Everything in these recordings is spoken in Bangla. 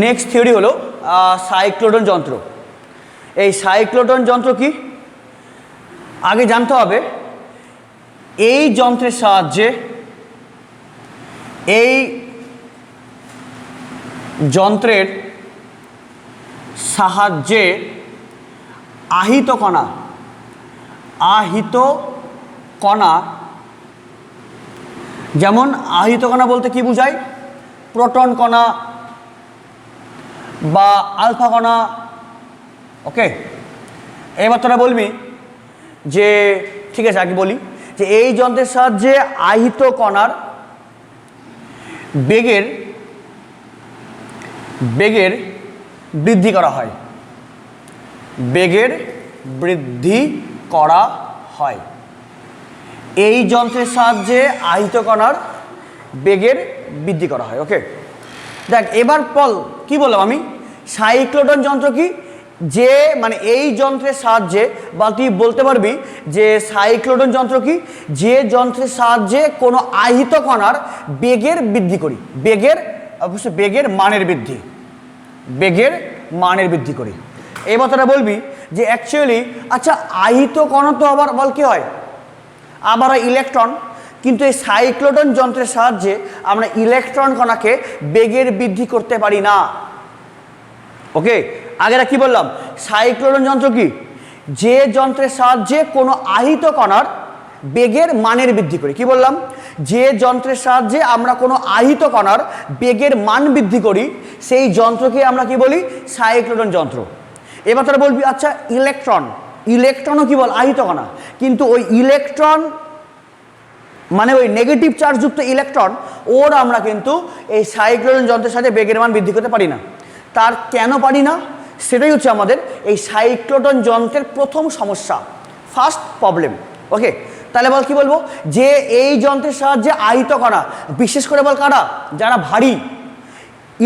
নেক্সট থিওরি হলো সাইক্লোট্রন যন্ত্র। এই সাইক্লোট্রন যন্ত্র কি আগে জানতে হবে। এই যন্ত্রের সাহায্যে আহিত কণা যেমন আহিত কণা বলতে কি বোঝায়? প্রোটন কণা বা আলফা কণা। ওকে, এবার তোরা বলবি যে ঠিক আছে, আগে বলি যে এই যন্ত্রের সাহায্যে আহিত কণার বেগের বৃদ্ধি করা হয়। এই যন্ত্রের সাহায্যে আহিত কণার বেগের বৃদ্ধি করা হয়। ওকে, দেখ এবার বল কি বললাম আমি, সাইক্লোট্রন যন্ত্র কি? যে মানে এই যন্ত্রের সাহায্যে, বা তুই বলতে পারবি যে সাইক্লোট্রন যন্ত্র কি? যে যন্ত্রের সাহায্যে কোনো আহিত কণার বেগের বৃদ্ধি করি, অবশ্যই বেগের মানের বৃদ্ধি করি। এবার তোরা বলবি যে অ্যাকচুয়ালি আচ্ছা আহিত কণা তো আবার বল কি হয়? আবার ইলেকট্রন। কিন্তু এই সাইক্লোট্রন যন্ত্রের সাহায্যে আমরা ইলেকট্রন কণাকে বেগের বৃদ্ধি করতে পারি না। ওকে, আগেরা কি বললাম? সাইক্লোট্রন যন্ত্র কি? যে যন্ত্রের সাহায্যে কোনো আহিত কণার বেগের মানের বৃদ্ধি করি। কি বললাম? যে যন্ত্রের সাহায্যে আমরা কোনো আহিত কণার বেগের মান বৃদ্ধি করি সেই যন্ত্রকে আমরা কি বলি? সাইক্লোট্রন যন্ত্র। এবার তারা বলবি আচ্ছা ইলেকট্রনও কি বল? আহিত কণা। কিন্তু ওই ইলেকট্রন মানে ওই নেগেটিভ চার্জযুক্ত ইলেকট্রন, ওর আমরা কিন্তু এই সাইক্লোট্রন যন্ত্রের সাথে বেগের মান বৃদ্ধি করতে পারি না। তার কেন পারি না? সেটাই হচ্ছে আমাদের এই সাইক্লোট্রন যন্ত্রের প্রথম সমস্যা, ফার্স্ট প্রবলেম। ওকে, তাহলে বল কি বলবো? যে এই যন্ত্রের সাহায্যে আহিত কণা, বিশেষ করে বল কারা? যারা ভারী।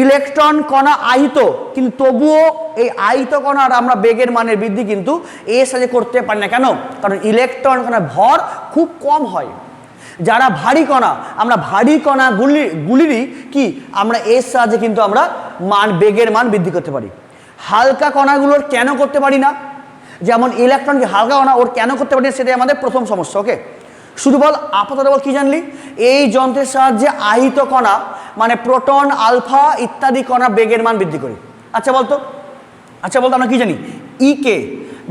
ইলেকট্রন কণা আহিত, কিন্তু তবুও এই আহিত কণার আমরা বেগের মানের বৃদ্ধি কিন্তু এর সাথে করতে পারি না। কেন? কারণ ইলেকট্রন কণার ভর খুব কম হয়। যারা ভারী কণা, আমরা ভারী কণাগুলিরই কি আমরা এর সাহায্যে কিন্তু আমরা বেগের মান বৃদ্ধি করতে পারি। হালকা কণাগুলোর কেন করতে পারি না? যেমন ইলেকট্রন কি হালকা কণা, ওর কেন করতে পারি না সেটাই আমাদের প্রথম সমস্যা। ওকে, শুধু বল আপাতত বল কি জানলি? এই যন্ত্রের সাহায্যে আহিত কণা মানে প্রোটন, আলফা ইত্যাদি কণা বেগের মান বৃদ্ধি করি। আচ্ছা বলতো আমরা কি জানি? ইকে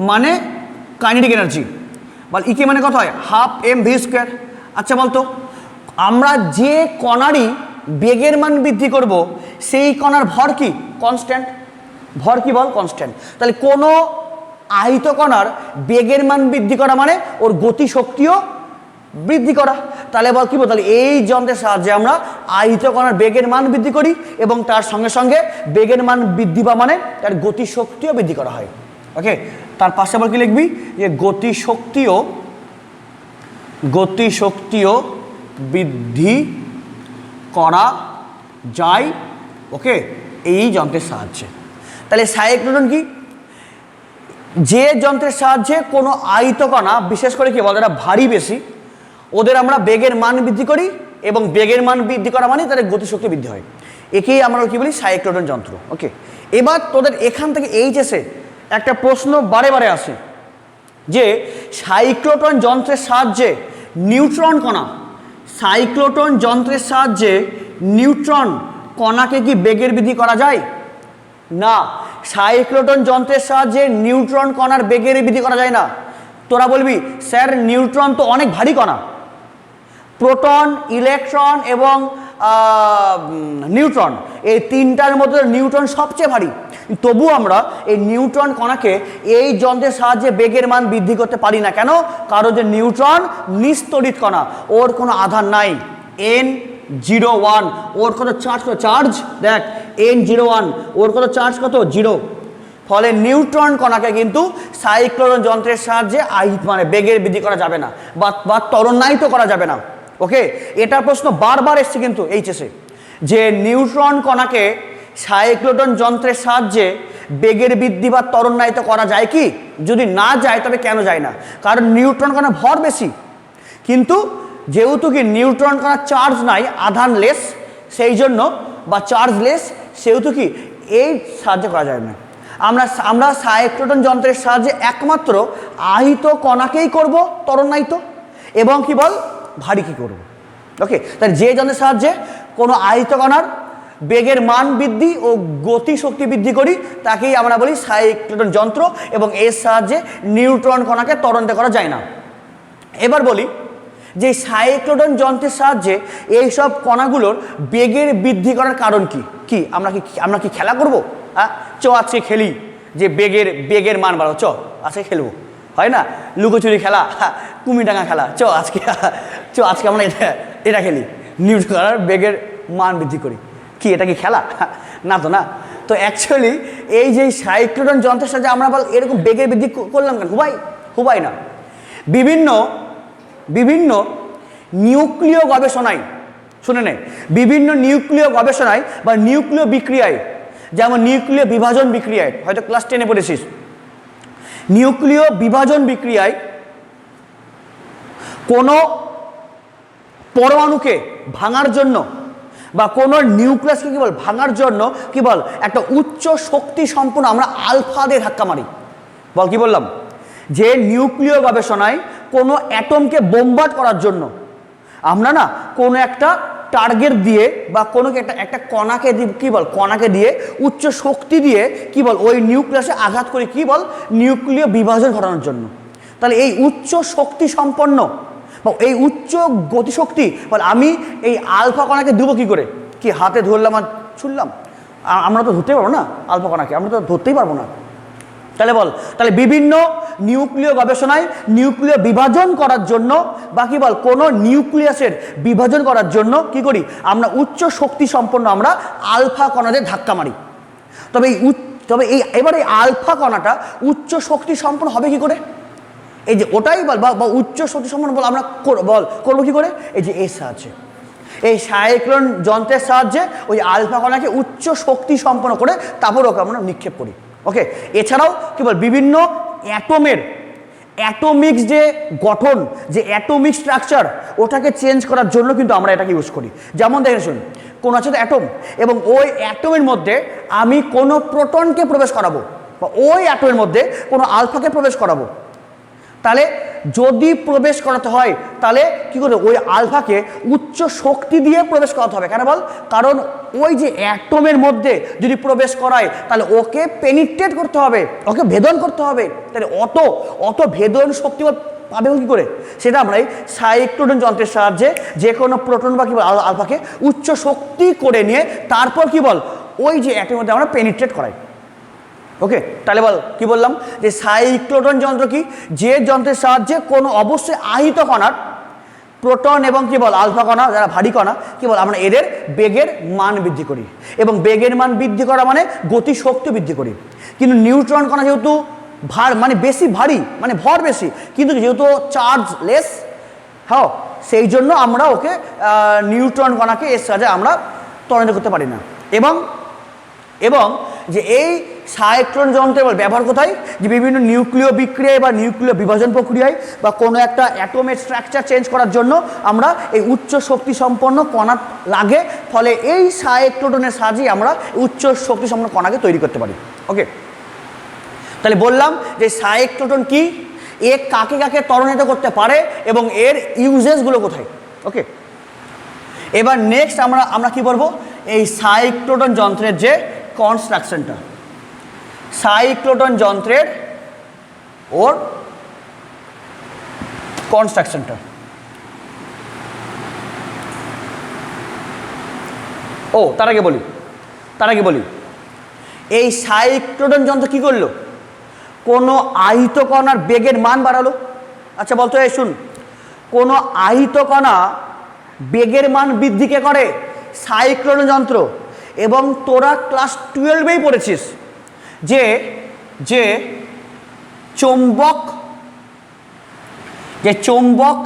মানে কাইনেটিক এনার্জি। বল ইকে মানে কত হয়? ½ mv²। আচ্ছা বলতো আমরা যে কণারই বেগের মান বৃদ্ধি করব সেই কণার ভর কি? কনস্ট্যান্ট। ভর কি বল? কনস্ট্যান্ট। তাহলে কোনো আহিত কণার বেগের মান বৃদ্ধি করা মানে ওর গতি শক্তিও বৃদ্ধি করা। তাহলে বল কি বল? তাহলে এই যন্ত্রের সাহায্যে আমরা আহিত কণার বেগের মান বৃদ্ধি করি এবং তার সঙ্গে সঙ্গে বেগের মান বৃদ্ধি বা মানে তার গতি শক্তিও বৃদ্ধি করা হয়। ওকে, তার পাশে আবার কি লিখবি? যে গতি শক্তিও বৃদ্ধি করা যায়। ওকে, এই যন্ত্রের সাহায্যে। তাহলে সাইক্লোট্রন কি? যে যন্ত্রের সাহায্যে কোনো আহিত কণা, বিশেষ করে কি বল যারা ভারী বেশি, ওদের আমরা বেগের মান বৃদ্ধি করি এবং বেগের মান বৃদ্ধি করা মানে তাদের গতিশক্তি বৃদ্ধি হয়। একেই আমরা কি বলি? সাইক্লোট্রন যন্ত্র। ওকে, এবার তোদের এখান থেকে এইচএসে একটা প্রশ্ন বারে বারে আসে যে সাইক্লোট্রন যন্ত্রের সাহায্যে নিউট্রন কণাকে কি বেগের বৃদ্ধি করা যায়? না, সাইক্লোট্রন যন্ত্রের সাহায্যে নিউট্রন কণার বেগের বৃদ্ধি করা যায় না। তোরা বলবি স্যার নিউট্রন তো অনেক ভারী কণা, প্রোটন, ইলেকট্রন এবং নিউট্রন, এই তিনটার মধ্যে নিউট্রন সবচেয়ে ভারী। তবু আমরা এই নিউট্রন কণাকে এই যন্ত্রের সাহায্যে বেগের মান বৃদ্ধি করতে পারি না। কেন? কারণ যে নিউট্রন নিস্তড়িত কণা, ওর কোনো আধান নাই। N01, ওর কত চার্জ দেখ, N01, ওর কত চার্জ? কত? 0। ফলে নিউট্রন কণাকে কিন্তু সাইক্লোট্রন যন্ত্রের সাহায্যে মানে বেগের বৃদ্ধি করা যাবে না বা ত্বরণায়িত করা যাবে না। ওকে, এটা প্রশ্ন বারবার এসছে কিন্তু এইচএসে, যে নিউট্রন কণাকে সাইক্লোট্রন যন্ত্রের সাহায্যে বেগের বৃদ্ধি বা ত্বরণায়িত করা যায় কি? যদি না যায় তবে কেন যায় না? কারণ নিউট্রন কণা ভর বেশি, কিন্তু যেহেতু কি নিউট্রন কণার চার্জ নাই, আধান লেস, সেই জন্য বা চার্জ লেস, সেহেতু কি এই সাহায্যে করা যায় না। আমরা সাইক্লোট্রন যন্ত্রের সাহায্যে একমাত্র আহিত কণাকেই করব ত্বরণায়িত, এবং কি বল ভারী কি করব। ওকে, তাই যে যন্ত্রের সাহায্যে কোনো আহিত কণার বেগের মান বৃদ্ধি ও গতি শক্তি বৃদ্ধি করি তাকেই আমরা বলি সাইক্লোট্রন যন্ত্র, এবং এর সাহায্যে নিউট্রন কণাকে ত্বরণায়িত করা যায় না। এবার বলি যে সাইক্লোট্রন যন্ত্রের সাহায্যে এইসব কণাগুলোর বেগের বৃদ্ধি করার কারণ কি আমরা কি খেলা করব? হ্যাঁ, আজকে খেলি যে বেগের মান বাড়াও, আজকে খেলবো, হয় না? লুকোচুরি খেলা, কুমিরডাঙ্গা খেলা, আজকে আমরা এটা খেলি, নিউট্রন কণার বেগের মান বৃদ্ধি করি। কি এটা কি খেলা? না তো না। তো অ্যাকচুয়ালি এই যে সাইক্লোট্রন যন্ত্রের সাহায্যে আমরা এরকম বেগের বৃদ্ধি করলাম কেন? হুবাই না। বিভিন্ন নিউক্লিয় গবেষণায়, শুনে নে, বিভিন্ন নিউক্লিয় গবেষণায় বা নিউক্লিয় বিক্রিয়ায়, যেমন নিউক্লিয় বিভাজন বিক্রিয়ায়, হয়তো ক্লাস 10-এ পড়েছিস, নিউক্লিয় বিভাজন বিক্রিয়ায় কোনো পরমাণুকে ভাঙার জন্য বা কোনো নিউক্লিয়াসকে কি বল ভাঙার জন্য কি বল একটা উচ্চ শক্তি সম্পন্ন আমরা আলফা দিয়ে ধাক্কা মারি। বল কি বললাম? যে নিউক্লিয় গবেষণায় কোনো অ্যাটমকে বোমবার্ড করার জন্য আমরা না কোনো একটা টার্গেট দিয়ে বা কোনো একটা কণাকে কণাকে দিয়ে উচ্চ শক্তি দিয়ে কি বল ওই নিউক্লিয়াসে আঘাত করি, কি বল নিউক্লিয় বিভাজন ঘটানোর জন্য। তাহলে এই উচ্চ শক্তি সম্পন্ন বা এই উচ্চ গতিশক্তি বল আমি এই আলফা কণাকে দেবো কি করে? কি হাতে ধরলাম আর ছুড়লাম? আমরা তো ধরতেই পারবো না আলফা কণাকে, আমরা তো ধরতেই পারবো না। তাহলে বিভিন্ন নিউক্লিয় গবেষণায় নিউক্লিয় বিভাজন করার জন্য বা কি বল কোনো নিউক্লিয়াসের বিভাজন করার জন্য কি করি আমরা উচ্চ শক্তি সম্পন্ন আমরা আলফা কণাদের ধাক্কা মারি। তবে এই আলফা কণাটা উচ্চ শক্তি সম্পন্ন হবে কি করে? এই যে ওটাই বল বা উচ্চ শক্তি সম্পন্ন বল আমরা করবো কি করে? এই যে এর সাহায্যে, এই সাইক্লোট্রন যন্ত্রের সাহায্যে ওই আলফা কণাকে উচ্চ শক্তি সম্পন্ন করে তারপর ওকে আমরা নিক্ষেপ করি। ওকে, এছাড়াও কি বল বিভিন্ন অ্যাটমিক্স যে গঠন, যে অ্যাটমিক স্ট্রাকচার, ওটাকে চেঞ্জ করার জন্য কিন্তু আমরা এটাকে ইউজ করি। যেমন দেখে শুন, কোন আছে তো অ্যাটম, এবং ওই অ্যাটমের মধ্যে আমি কোনো প্রোটনকে প্রবেশ করাবো বা ওই অ্যাটমের মধ্যে কোনো আলফাকে প্রবেশ করাবো। তাহলে যদি প্রবেশ করাতে হয় তাহলে কি করে ওই আলফাকে উচ্চ শক্তি দিয়ে প্রবেশ করাতে হবে। কেন বল? কারণ ওই যে অ্যাটমের মধ্যে যদি প্রবেশ করায় তাহলে ওকে পেনিট্রেট করতে হবে, ওকে ভেদন করতে হবে। তাহলে অত ভেদন শক্তি পাবে কি করে? সেটা আমরা এই সাইক্লোট্রন যন্ত্রের সাহায্যে যে কোনো প্রোটন বা কি বল আলফাকে উচ্চ শক্তি করে নিয়ে তারপর কি বল ওই যে অ্যাটমের মধ্যে আমরা পেনিট্রেট করাই। ওকে, তাহলে বল কি বললাম যে সাইক্লোট্রন যন্ত্র কি? যে যন্ত্রের সাহায্যে কোনো অবশ্যই আহিত কণার প্রোটন এবং কি বল আলফা কণা যারা ভারী কণা কি বল আমরা এদের বেগের মান বৃদ্ধি করি, এবং বেগের মান বৃদ্ধি করা মানে গতি শক্তি বৃদ্ধি করি। কিন্তু নিউট্রন কণা যেহেতু মানে বেশি ভারী, মানে ভর বেশি, কিন্তু যেহেতু চার্জ লেস, হ্যাঁ, সেই জন্য আমরা ওকে নিউট্রন কণাকে এর সাহায্যে আমরা ত্বরান্বিত করতে পারি না। এবং যে এই সাইক্লোট্রন যন্ত্রের ব্যবহার কোথায়? যে বিভিন্ন নিউক্লিয় বিক্রিয়ায় বা নিউক্লিয় বিভাজন প্রক্রিয়ায় বা কোনো একটা অ্যাটমের স্ট্রাকচার চেঞ্জ করার জন্য আমরা এই উচ্চ শক্তি সম্পন্ন কণা লাগে, ফলে এই সাইক্লোট্রনের সাহায্যে আমরা উচ্চ শক্তি সম্পন্ন কণাকে তৈরি করতে পারি। ওকে, তাহলে বললাম যে সাইক্লোট্রন কি, এ কাকে কাকে ত্বরান্বিত করতে পারে এবং এর ইউজেসগুলো কোথায়। ওকে, এবার নেক্সট আমরা কি বলবো? এই সাইক্লোট্রন যন্ত্রের যে কনস্ট্রাকশনটা, সাইক্লোট্রন যন্ত্রের ওর কনস্ট্রাকশনটা। তার আগে বলি এই সাইক্লোট্রন যন্ত্র কি করলো? কোনো আহিত কণার বেগের মান বাড়ালো। আচ্ছা বলতো, এই শুন, কোনো আহিত কণা বেগের মান বৃদ্ধি কে করে? সাইক্লোট্রন যন্ত্র। এবং তোরা ক্লাস 12-এই পড়েছিস যে চৌম্বক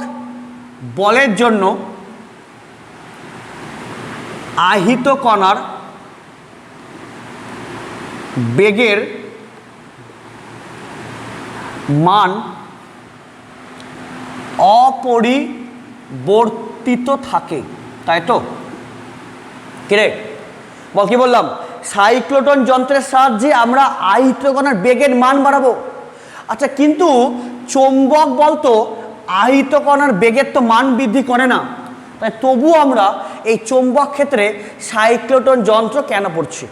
বলের জন্য আহিত কণার বেগের মান অপরিবর্তিত থাকে, তাই তো? কিরে বল, কি বললাম? সাইক্লোটন যন্ত্রের সাহায্যে আমরা আহিত কণার বেগের মান বাড়াবো। আচ্ছা, কিন্তু চৌম্বক বল তো আহিত কণার বেগের তো মান বৃদ্ধি করে না, তাই তবুও আমরা এই চৌম্বক ক্ষেত্রে সাইক্লোটন যন্ত্র কেন পড়ছি?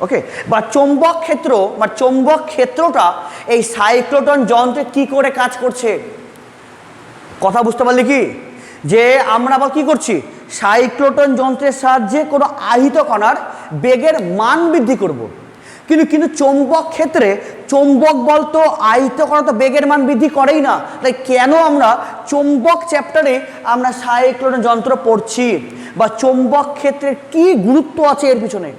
ওকে, বা চৌম্বক ক্ষেত্র বা চৌম্বক ক্ষেত্রটা এই সাইক্লোটন যন্ত্রে কি করে কাজ করছে? কথা বুঝতে পারলি কি? যে আমরা আবার কি করছি, সাইক্লোটন যন্ত্রের সাহায্যে কোনো আহিত কণার বেগের মান বৃদ্ধি করব। কিন্তু চৌম্বক ক্ষেত্রে চৌম্বক বল তো আহিত কণা তো বেগের মান বৃদ্ধি করেই না, তাই কেন আমরা চৌম্বক চ্যাপ্টারে আমরা সাইক্লোটন যন্ত্র পড়ছি, বা চৌম্বক ক্ষেত্রের কি গুরুত্ব আছে এর পিছনে?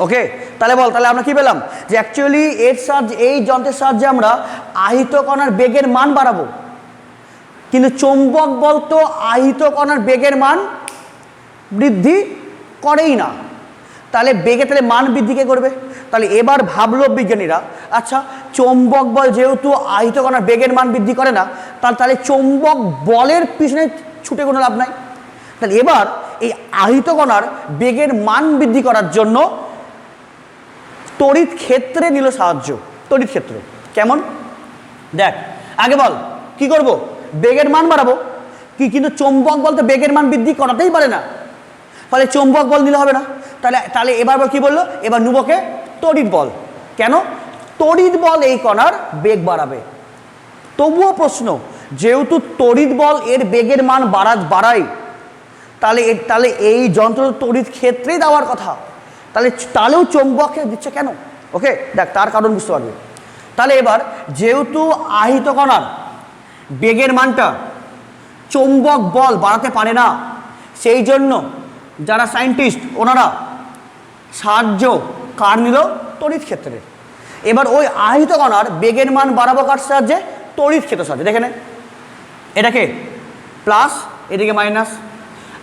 ওকে, তাহলে বল, তাহলে আমরা কি পেলাম যে অ্যাকচুয়ালি এর সাহায্যে, এই যন্ত্রের সাহায্যে আমরা আহিত কণার বেগের মান বাড়াবো, কিন্তু চৌম্বক বল তো আহিত কণার বেগের মান বৃদ্ধি করেই না। তাহলে বেগে তাহলে মান বৃদ্ধি কে করবে? তাহলে এবার ভাবলো বিজ্ঞানীরা, আচ্ছা চৌম্বক বল যেহেতু আহিত কণার বেগের মান বৃদ্ধি করে না, তাহলে চৌম্বক বলের পিছনে ছুটে কোনো লাভ নাই। তাহলে এবার এই আহিত কণার বেগের মান বৃদ্ধি করার জন্য তড়িৎ ক্ষেত্রে নিল সাহায্য। তড়িৎ ক্ষেত্র কেমন দেখ, আগে বল কি করব, বেগের মান বাড়াবো, কিন্তু চৌম্বক বল তো বেগের মান বৃদ্ধি করাতেই পারে না, ফলে চৌম্বক বল নিলে হবে না। তাহলে এবার কি বললো, এবার নুবকে তড়িৎ বল। কেন? তড়িৎ বল এই কণার বেগ বাড়াবে। তবুও প্রশ্ন, যেহেতু তড়িৎ বল এর বেগের মান বাড়ায়, তাহলে এই যন্ত্র তড়িৎ ক্ষেত্রেই দেওয়ার কথা, তাহলেও চৌম্বককে দিচ্ছে কেন? ওকে, দেখ তার কারণ বুঝতে পারবে। তাহলে এবার যেহেতু আহিত কণার বেগের মানটা চৌম্বক বল বাড়াতে পারে না, সেই জন্য যারা সায়েন্টিস্ট ওনারা সাহায্য কার নিল? তড়িৎ ক্ষেত্রে। এবার ওই আহিত কণার বেগের মান বাড়াবো কার সাহায্যে? তড়িৎ ক্ষেত্রের সাহায্যে। দেখে নে, এটাকে প্লাস, এদিকে মাইনাস।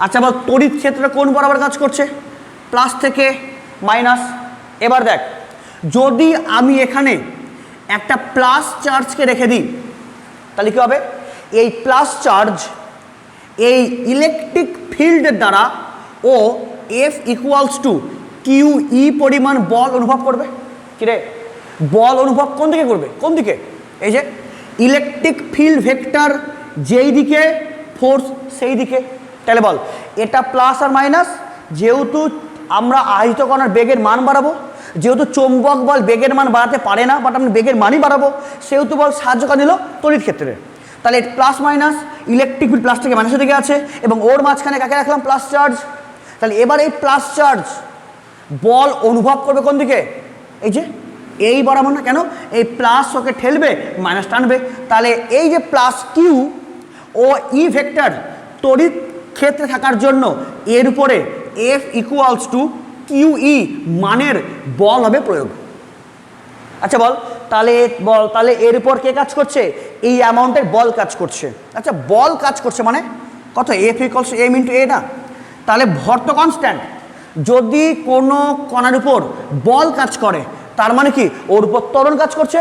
আচ্ছা বল, তড়িৎ ক্ষেত্রে কোন বরাবর কাজ করছে? প্লাস থেকে মাইনাস। এবার দেখ, যদি আমি এখানে একটা প্লাস চার্জকে রেখে দিই, তাহলে কি হবে? এই প্লাস চার্জ এই ইলেকট্রিক ফিল্ডের দ্বারা ও F ইকুয়ালস টু QE পরিমাণ বল অনুভব করবে। কিরে, বল অনুভব কোন দিকে করবে? কোন দিকে? এই যে ইলেকট্রিক ফিল্ড ভেক্টর যেই দিকে, ফোর্স সেই দিকে। তাহলে বল, এটা প্লাস আর মাইনাস, যেহেতু আমরা আহিত কণার বেগের মান বাড়াবো, যেহেতু চৌম্বক বল বেগের মান বাড়াতে পারে না, বাট আমরা বেগের মানই বাড়াবো, সেহেতু বল সাহায্য করে নিল তড়িৎ ক্ষেত্রে। তাহলে plus minus, electric field plus থেকে মাইনাসের দিকে আছে, এবং ওর মাঝখানে কাকে রাখলাম? Plus charge. তাহলে এবার এই প্লাস চার্জ বল অনুভব করবে কোন দিকে? এই যে এই বরাবর না, কেন? এই প্লাস ওকে ঠেলবে, মাইনাস টানবে। তাহলে এই যে প্লাস কিউ ও ই ভেক্টর তড়িৎ ক্ষেত্রে থাকার জন্য এর উপরে F ইকুয়ালস টু QE মানের বল হবে প্রয়োগ। আচ্ছা বল, তাহলে এর উপর কে কাজ করছে? এই অ্যামাউন্টের বল কাজ করছে। আচ্ছা, বল কাজ করছে মানে কত? F equals to M into A না? তাহলে ভর তো কনস্ট্যান্ট। যদি কোনো কণার উপর বল কাজ করে, তার মানে কি ওর উপর ত্বরণ কাজ করছে।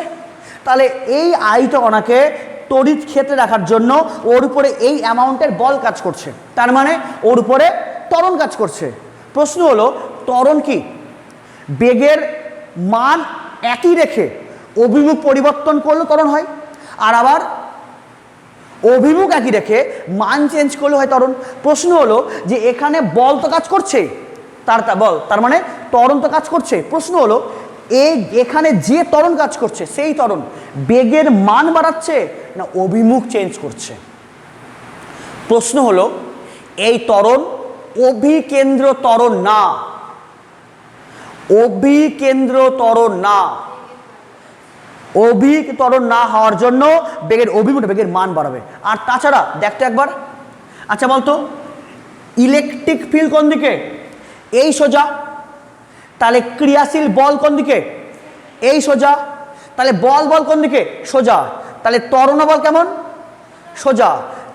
তাহলে এই আহিত কণাকে তড়িৎ ক্ষেত্রে রাখার জন্য ওর উপরে এই অ্যামাউন্টের বল কাজ করছে, তার মানে ওর উপরে ত্বরণ কাজ করছে। প্রশ্ন হলো, ত্বরণ কি? বেগের মান একই রেখে অভিমুখ পরিবর্তন করলে ত্বরণ হয়, আর আবার অভিমুখ একই রেখে মান চেঞ্জ করলে হয় ত্বরণ। প্রশ্ন হলো যে এখানে বল তো কাজ করছে, তার মানে ত্বরণ তো কাজ করছে। প্রশ্ন হলো, এখানে যে ত্বরণ কাজ করছে সেই ত্বরণ বেগের মান বাড়াচ্ছে না অভিমুখ চেঞ্জ করছে? প্রশ্ন হলো, এই ত্বরণ অভিকেন্দ্র ত্বরণ না, অভিকেন্দ্র ত্বরণ না। ত্বরণ না হওয়ার জন্য বেগের অভিমুখ, বেগের মান বাড়াবে। আর তাছাড়া দেখতে একবার, আচ্ছা বলতো, ইলেকট্রিক ফিল্ড কোন দিকে? এই সোজা। তাহলে ক্রিয়াশীল বল কোন দিকে? এই সোজা। তাহলে বল কোন দিকে? সোজা। তাহলে ত্বরণ বল কেমন? সোজা।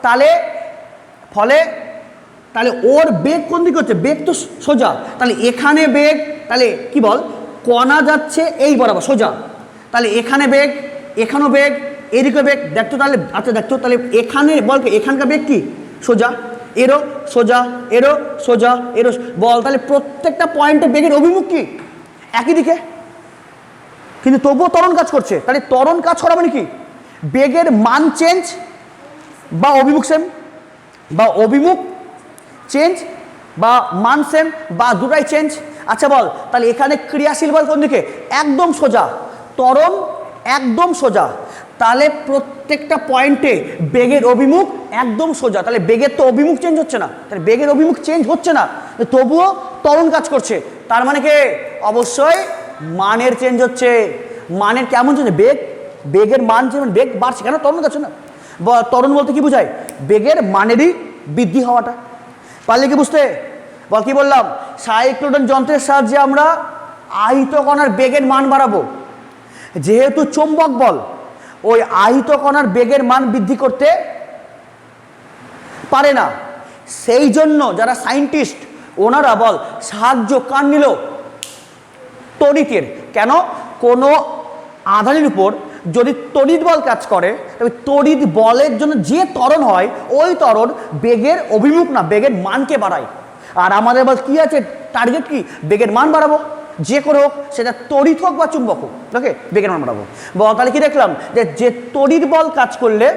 তাহলে ওর বেগ কোন দিকে হচ্ছে? বেগ তো সোজা। তাহলে এখানে বেগ, তাহলে কি বল, কণা যাচ্ছে এই বরাবর সোজা। তাহলে এখানে বেগ, এখানেও বেগ, এদিকে বেগ। দেখতো তাহলে, আচ্ছা দেখতো, তাহলে এখানে বল, এখানকার বেগ কি? সোজা। এরো সোজা, এরো সোজা, এরো। বল তাহলে প্রত্যেকটা পয়েন্টে বেগের অভিমুখ কি একই দিকে, কিন্তু তবুও ত্বরণ কাজ করছে। তাহলে ত্বরণ কাজ করা মানে কি, বেগের মান চেঞ্জ বা অভিমুখ সেম, বা অভিমুখ চেঞ্জ বা মান সেম, বা দুটাই চেঞ্জ। আচ্ছা বল তাহলে এখানে ক্রিয়াশীল বল কোন দিকে, একদম সোজা, ত্বরণ একদম সোজা, তাহলে প্রত্যেকটা পয়েন্টে বেগের অভিমুখ একদম সোজা। তাহলে বেগের তো অভিমুখ চেঞ্জ হচ্ছে না, তাহলে বেগের অভিমুখ চেঞ্জ হচ্ছে না, তবুও ত্বরণ কাজ করছে। তার মানে কে, অবশ্যই মানের চেঞ্জ হচ্ছে। মানের কেমন চেঞ্জ, বেগ, বেগের মান চেঞ্জ, বেগ বাড়ছে কেন, ত্বরণ কাজ না। ত্বরণ বলতে কি বোঝায়, বেগের মানেরই বৃদ্ধি হওয়াটা। পারলে কি বুঝতে, বল কি বললাম, সাইক্লোটন যন্ত্রের সাহায্যে আমরা আহিত কণার বেগের মান বাড়াবো। যেহেতু চৌম্বক বল ওই আহিত কণার বেগের মান বৃদ্ধি করতে পারে না, সেই জন্য যারা সায়েন্টিস্ট ওনারা বল সাহায্য কার নিল, তড়িতের। কেন, কোনো আধানের উপর যদি তড়িৎ বল কাজ করে তবে তড়িৎ বলের জন্য যে ত্বরণ হয় ওই ত্বরণ বেগের অভিমুখ না, বেগের মানকে বাড়ায়। আর আমাদের বল কি আছে, টার্গেট কি, বেগের মান বাড়াবো, যে করে হোক, সেটা তড়িৎ হোক বা চুম্বক হোক, ওকে, বেগের মান বাড়াবো। তাহলে কি দেখলাম, যে যে তড়িৎ বল কাজ করলে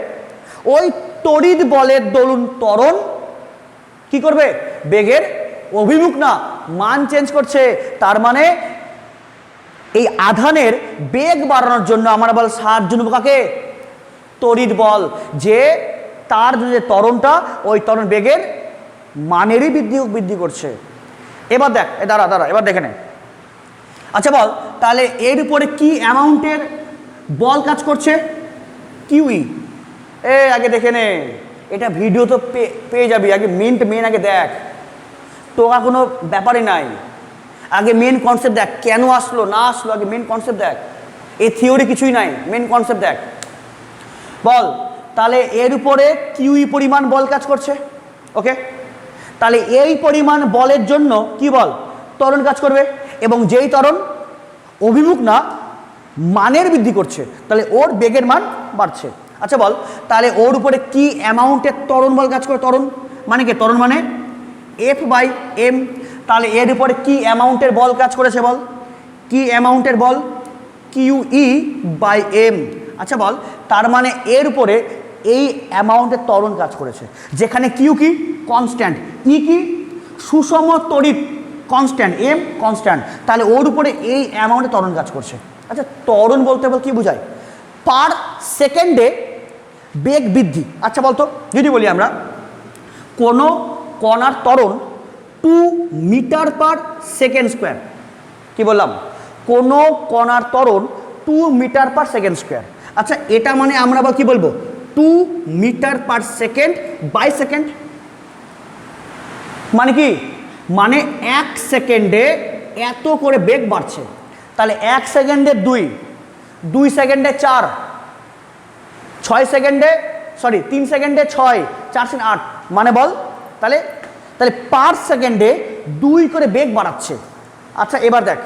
ওই তড়িৎ বলের দরুন ত্বরণ কি করবে, বেগের অভিমুখ না মান চেঞ্জ করছে। তার মানে এই আধানের বেগ বাড়ানোর জন্য আমরা বল সাহায্য নেব কাকে, তড়িৎ বল, যে তার যে ত্বরণটা ওই ত্বরণ বেগের মানেরই বৃদ্ধি করছে। এবার দেখ, দাঁড়া এবার দেখে নে। আচ্ছা বল তাহলে এর উপরে কি অ্যামাউন্টের বল কাজ করছে, কিউই। আগে দেখে নে, এটা ভিডিও তো পেয়ে যাবি, আগে মেন আগে দেখ, তোকা কোনো ব্যাপারই নাই, আগে মেন কনসেপ্ট দেখ, কেন আসলো না আসলো, আগে মেন কনসেপ্ট দেখ, এই থিওরি কিছুই নাই, মেন কনসেপ্ট দেখ। বল তাহলে এর উপরে কিউই পরিমাণ বল কাজ করছে, ওকে, তাহলে এই পরিমাণ বলের জন্য কি বল, ত্বরণ কাজ করবে, এবং যেই ত্বরণ অভিমুখ না মানের বৃদ্ধি করছে, তাহলে ওর বেগের মান বাড়ছে। আচ্ছা বল তাহলে ওর উপরে কি অ্যামাউন্টের ত্বরণ বল কাজ করে, ত্বরণ মানে কি, ত্বরণ মানে F/m। তাহলে এর উপরে কি অ্যামাউন্টের বল কাজ করেছে বল, কি অ্যামাউন্টের বল, QE/m। আচ্ছা বল তার মানে এর উপরে এই অ্যামাউন্টের ত্বরণ কাজ করেছে, যেখানে কিউ কি কনস্ট্যান্ট, ই কি সুষম তড়িৎ কনস্ট্যান্ট, এম কনস্ট্যান্ট, তাহলে ওর উপরে এই অ্যামাউন্টে ত্বরণ কাজ করছে। আচ্ছা ত্বরণ বলতে বল কি বোঝায়, পার সেকেন্ডে বেগ বৃদ্ধি। আচ্ছা বলতো যদি বলি আমরা কোনো কণার ত্বরণ 2 মিটার/সেকেন্ড স্কোয়ার, কি বললাম, কোনো কণার ত্বরণ 2 মিটার/সেকেন্ড স্কোয়ার। আচ্ছা এটা মানে আমরা আবার কি বলবো, 2 মিটার/সেকেন্ড/সেকেন্ড, মানে কি, মানে 1 সেকেন্ডে এত করে বেগ বাড়ছে। তাহলে 1 সেকেন্ডে 2, 2 সেকেন্ডে 4, 6 সেকেন্ডে 3 সেকেন্ডে 6, 4 সেকেন্ড 8, মানে বল তাহলে তাহলে পার সেকেন্ডে 2 করে বেগ বাড়াচ্ছে। আচ্ছা এবার দেখ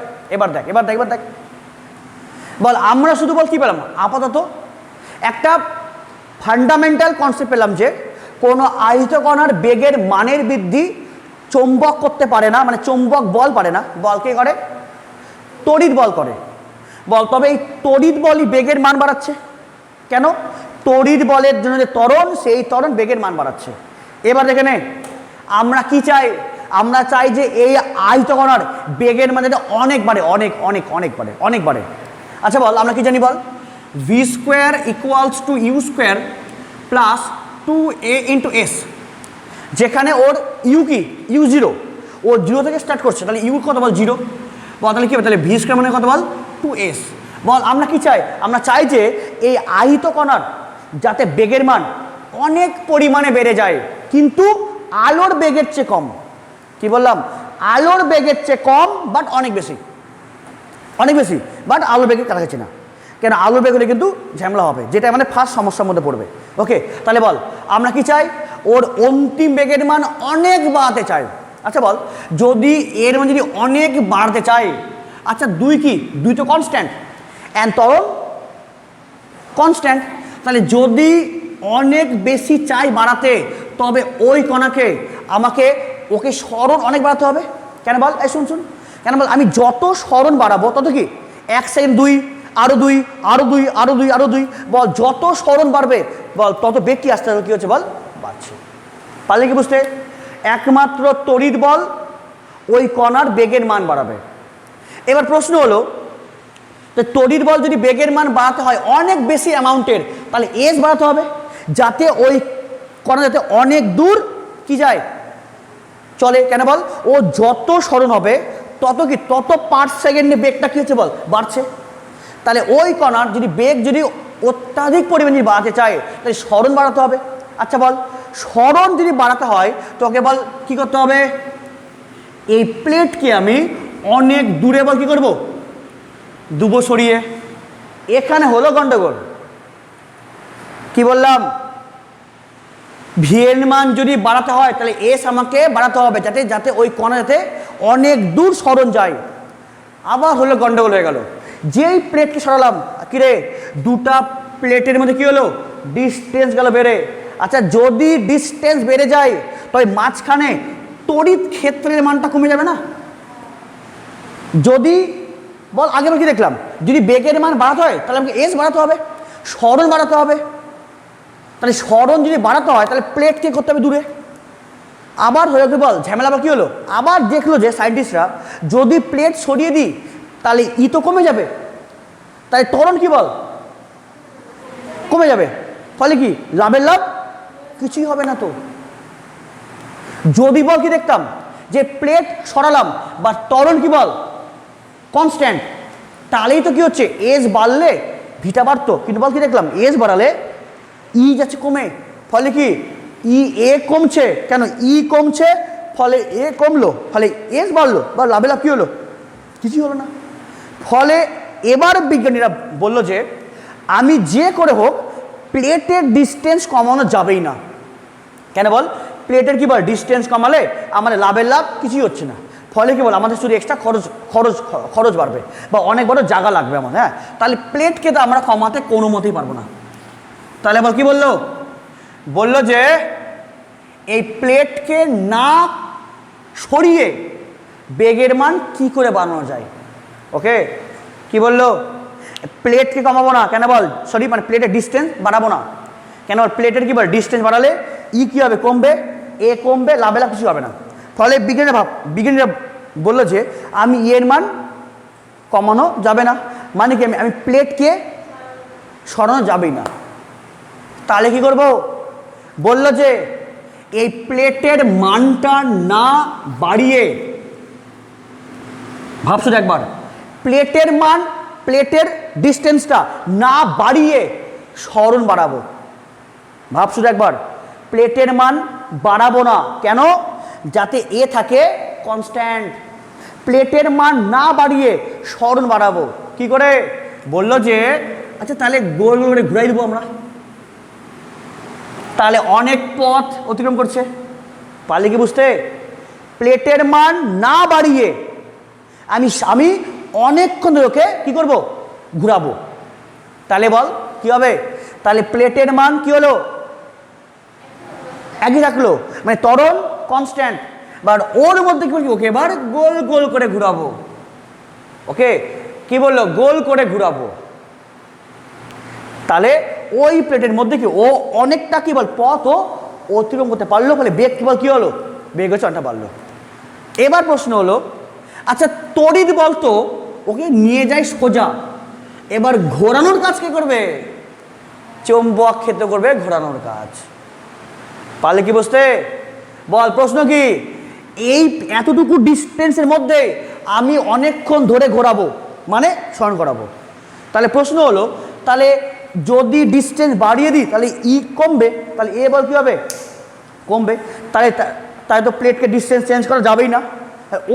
বল আমরা শুধু বল কি পেলাম, আপাতত একটা ফান্ডামেন্টাল কনসেপ্ট পেলাম যে কোনো আহিত কণার বেগের মানের বৃদ্ধি চৌম্বক করতে পারে না, মানে চৌম্বক বল পারে না, বল কে করে, তড়িৎ বল করে। বল তবে এই তড়িৎ বলই বেগের মান বাড়াচ্ছে, কেন, তড়িৎ বলের জন্য যে ত্বরণ সেই ত্বরণ বেগের মান বাড়াচ্ছে। এবার দেখে নে, আমরা কি চাই, আমরা চাই যে এই আহিত কণার বেগের মান যেটা অনেক বাড়ে, অনেক বাড়ে। আচ্ছা বল আমরা কি জানি বল, v² = u² + 2a × s, যেখানে ওর ইউ কি, u0, ও 0 থেকে স্টার্ট করছে, তাহলে ইউ কত বল 0, বল তাহলে কি হবে, তাহলে v² মানে কত বল 2s। বল আমরা কি চাই, আমরা চাই যে এই আহিত কণার যাতে বেগের মান অনেক পরিমাণে বেড়ে যায়, কিন্তু আলোর বেগের চেয়ে কম। কি বললাম, আলোর বেগের চেয়ে কম বাট অনেক বেশি, বাট আলোর বেগের কাছাকাছি না। কেন, আলোর বেগ হলে কিন্তু ঝামেলা হবে, যেটা মানে ফার্স্ট সমস্যার মধ্যে পড়বে। ওকে, তাহলে বল আমরা কি চাই, ওর অন্তিম বেগের মান অনেক বাড়াতে চাই। আচ্ছা বল যদি এর মান যদি অনেক বাড়তে চাই, আচ্ছা 2 কি, 2 তো কনস্ট্যান্ট, অ্যান্ড ত্বরণ কনস্ট্যান্ট, তাহলে যদি অনেক বেশি চাই বাড়াতে, তবে ওই কণাকে আমাকে ওকে স্মরণ অনেক বাড়াতে হবে। কেন বল? এই শুন, কেন বল? আমি যত স্মরণ বাড়াবো তত কি 1 সেকেন্ড 2, আরো 2, আরো 2, আরো 2, আরো 2, বল যত স্মরণ বাড়বে বল তত বেগ কি আস্তে আস্তে কি হচ্ছে বল বাড়ছে। পারলে কি বুঝতে? একমাত্র তড়িৎ বল ওই কণার বেগের মান বাড়াবে। এবার প্রশ্ন হলো, তড়িৎ বল যদি বেগের মান বাড়াতে হয় অনেক বেশি অ্যামাউন্টের, তাহলে এস বাড়াতে হবে, যাতে ওই কণা যাতে অনেক দূর কি যায় চলে। কেন বল? ও যত স্মরণ হবে তত পার সেকেন্ডে বেগটা কি হচ্ছে বল বাড়ছে। তাহলে ওই কণার যদি বেগ যদি অত্যাধিক পরিমাণে বাড়াতে চায় তাহলে স্মরণ বাড়াতে হবে। আচ্ছা বল, স্মরণ যদি বাড়াতে হয় তোকে বল কি করতে হবে? এই প্লেটকে আমি অনেক দূরে বল কি করব দুবো সরিয়ে। এখানে হলো গন্ডগোল। কি বললাম? ভিএন মান যদি বাড়াতে হয় তাহলে এস আমাকে বাড়াতে হবে, যাতে ওই কণা যাতে অনেক দূর সরণ যায়। আবার হলো গন্ডগোল হয়ে গেল। যেই প্লেটকে সরালাম, কিরে দুটা প্লেটের মধ্যে কি হলো ডিস্টেন্স গেল বেড়ে। আচ্ছা যদি ডিস্টেন্স বেড়ে যায় তবে মাঝখানে তড়িৎ ক্ষেত্রের মানটা কমে যাবে না? যদি বল আগেবার কি দেখলাম, যদি বেগের মান বাড়াতে হয় তাহলে আমাকে এস বাড়াতে হবে, স্মরণ বাড়াতে হবে। তাহলে স্মরণ যদি বাড়াতে হয় তাহলে প্লেটকে করতে হবে দূরে। আবার হয়ে গেল বল ঝামেলা। আবার কি হলো? আবার দেখলো যে সায়েন্টিস্টরা যদি প্লেট সরিয়ে দিই তাহলে ই তো কমে যাবে, তাই ত্বরণ কি বল কমে যাবে। ফলে কি লাভের লাভ কিছুই হবে না। তো যদি বল কি দেখতাম যে প্লেট সরালাম বা ত্বরণ কি বল কনস্ট্যান্ট, তাহলেই তো কি হচ্ছে এস বাড়লে ভিটা বাড়তো। কিন্তু বল কি দেখলাম এস বাড়ালে ই যাচ্ছে কমে। ফলে কি ই এ কমছে। কেন? ই কমছে, ফলে এ কমলো, ফলে এস বাড়লো, বা লাভে লাভ কি হলো? কিছুই হলো না। ফলে এবার বিজ্ঞানীরা বলল যে আমি যে করে হোক প্লেটের ডিস্টেন্স কমানো যাবেই না। কেন বল? প্লেটের কি বল ডিস্টেন্স কমালে আমাদের লাভের লাভ কিছুই হচ্ছে না। ফলে কি বল আমাদের শুধু এক্সট্রা খরচ বাড়বে বা অনেক বড় জায়গা লাগবে আমার। হ্যাঁ, তাহলে প্লেটকে তো আমরা কমাতে কোনো মতেই পারবো না। তাহলে বল কি বললো যে এই প্লেটকে না সরিয়ে বেগের মান কি করে বানানো যায়। ওকে, কি বললো? প্লেটকে কমাবো না। কেন বল? সরি, মানে প্লেটের ডিস্টেন্স বাড়াবো না। কেন বল? প্লেটের কি বল ডিস্টেন্স বাড়ালে ই কি হবে কমবে, এ কমবে, লাভে লাভ কিছু হবে না। ফলে বিজ্ঞানীরা বললো যে আমি এর মান কমানো যাবে না, মানে কি আমি প্লেটকে সরানো যাবেই না। তাহলে কি করব? বলল যে এই প্লেটের মানটা না বাড়িয়ে, ভাবছো একবার, প্লেটের মান প্লেটের ডিস্টেন্সটা না বাড়িয়ে সরণ বাড়াবো। ভাবছো একবার, প্লেটের মান বাড়াবো না। কেন? যাতে এ থাকে কনস্ট্যান্ট। প্লেটের মান না বাড়িয়ে সরণ বাড়াবো। কি করে? বললো যে আচ্ছা তাহলে গোল করে ঘুরাই দেবো আমরা। তাহলে অনেক পথ অতিক্রম করছে। পারলে কি বুঝতে? প্লেটের মান না বাড়িয়ে আমি অনেকক্ষণ ধরে ওকে কি করব ঘুরাবো। তাহলে বল কি হবে? তাহলে প্লেটের মান কি হলো একই থাকলো, মানে ত্বরণ কনস্ট্যান্ট, বাট ওর মধ্যে কি ওকে এবার গোল গোল করে ঘুরাবো। ওকে, কি বললো? গোল করে ঘুরাবো। তাহলে ওই প্লেটের মধ্যে কি ও অনেকটা কি বল পথ ও অতিক্রম করতে পারলো। ফলে বেগ কি বল কি হলো? বেগ হচ্ছে অনেকটা বাড়লো। এবার প্রশ্ন হলো আচ্ছা তড়িৎ বল তো ওকে নিয়ে যায় সোজা, এবার ঘোরানোর কাজ কে করবে? চৌম্বক ক্ষেত্র করবে ঘোরানোর কাজ। পারলে কি বুঝতে? বল প্রশ্ন কি? এই এতটুকু ডিস্টেন্সের মধ্যে আমি অনেকক্ষণ ধরে ঘোরাবো, মানে স্মরণ করাবো। তাহলে প্রশ্ন হলো তাহলে যদি ডিস্টেন্স বাড়িয়ে দিই তাহলে ই কমবে, তাহলে এ বল কী হবে? কমবে। তাই তো প্লেটকে ডিস্টেন্স চেঞ্জ করা যাবেই না।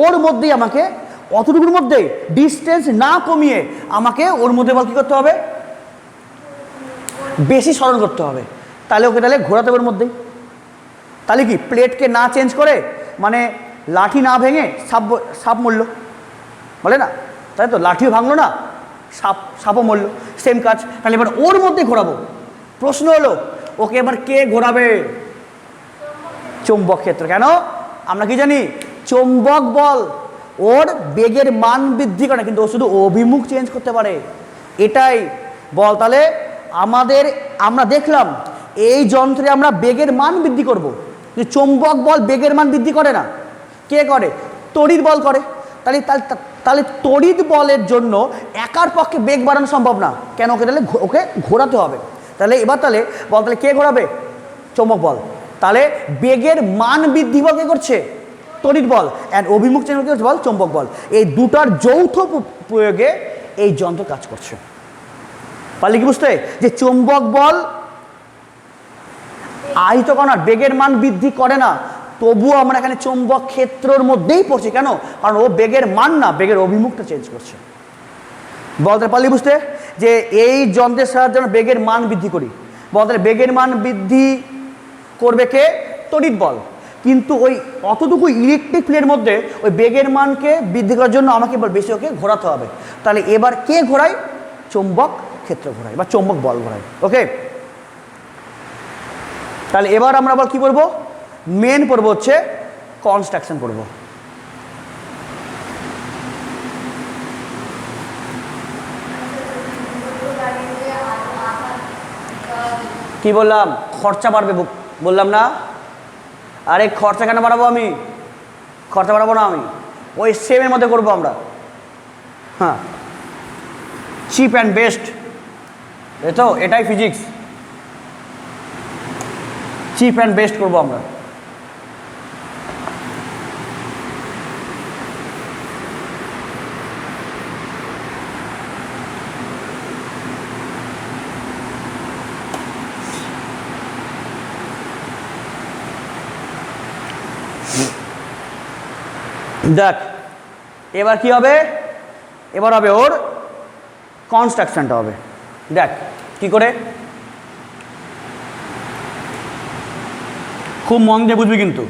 ওর মধ্যেই আমাকে অতটুকুর মধ্যে ডিস্টেন্স না কমিয়ে আমাকে ওর মধ্যে বল কী করতে হবে? বেশি স্মরণ করতে হবে। তাহলে ওকে তাহলে ঘোরাতে হবে ওর মধ্যেই। তাহলে কি প্লেটকে না চেঞ্জ করে মানে লাঠি না ভেঙে সাপ মরল, বলে না? তাই তো, লাঠিও ভাঙলো না, সাপও মরল, সেম কাজ। তাহলে এবার ওর মধ্যে ঘোরাবো। প্রশ্ন হলো ওকে এবার কে ঘোরাবে? চৌম্বক ক্ষেত্র। কেন? আমরা কি জানি চৌম্বক বল ওর বেগের মান বৃদ্ধি করে না, কিন্তু ও শুধু অভিমুখ চেঞ্জ করতে পারে, এটাই বল। তাহলে আমরা দেখলাম এই যন্ত্রে আমরা বেগের মান বৃদ্ধি করব, কিন্তু চৌম্বক বল বেগের মান বৃদ্ধি করে না। কে করে? তড়িৎ বল করে। তাহলে তড়িৎ বলের জন্য একার পক্ষে বেগ বাড়ানো সম্ভব না। কেন? ওকে ঘোরাতে হবে। তাহলে কে ঘোরাবে? চৌম্বক বল। তাহলে বেগের মান বৃদ্ধি বল কে করছে? তড়িৎ বল। অ্যান্ড অভিমুখ চেঞ্জ করছে বল চৌম্বক বল। এই দুটার যৌথ প্রয়োগে এই যন্ত্র কাজ করছে। পারলে কি বুঝতে যে চৌম্বক বল আহিত কণার বেগের মান বৃদ্ধি করে না, তবুও আমরা এখানে চৌম্বক ক্ষেত্রের মধ্যেই পড়ছি। কেন? কারণ ও বেগের মান না, বেগের অভিমুখটা চেঞ্জ করছে। বলতে পারলি বুঝতে যে এই যন্ত্রের সাহায্যে আমরা বেগের মান বৃদ্ধি করি। বলতে বেগের মান বৃদ্ধি করবে কে? তড়িৎ বল। কিন্তু ওই অতটুকু ইলেকট্রিক ফিল্ডের মধ্যে ওই বেগের মানকে বৃদ্ধি করার জন্য আমাকে বেশি ওকে ঘোরাতে হবে। তাহলে এবার কে ঘোরায়? চৌম্বক ক্ষেত্র ঘোরায় বা চৌম্বক বল ঘোরায়। ওকে, তাহলে এবার আমরা আবার কি করবো? মেন পড়ব হচ্ছে কনস্ট্রাকশন করব। কি বললাম? খরচা বাড়বে বললাম না? আরে খরচা কেন বাড়াবো? আমি খরচা বাড়াবো না, আমি ওই সেমের মধ্যে করবো আমরা। হ্যাঁ, চিপ অ্যান্ড বেস্ট, এই তো এটাই ফিজিক্স। চিপ অ্যান্ড বেস্ট করবো আমরা। দেখ এবার কি হবে? এবার হবে ওর কনস্ট্রাকশনটা হবে। দেখ কি করে, খুব মন দিয়ে বুঝবি কিন্তু।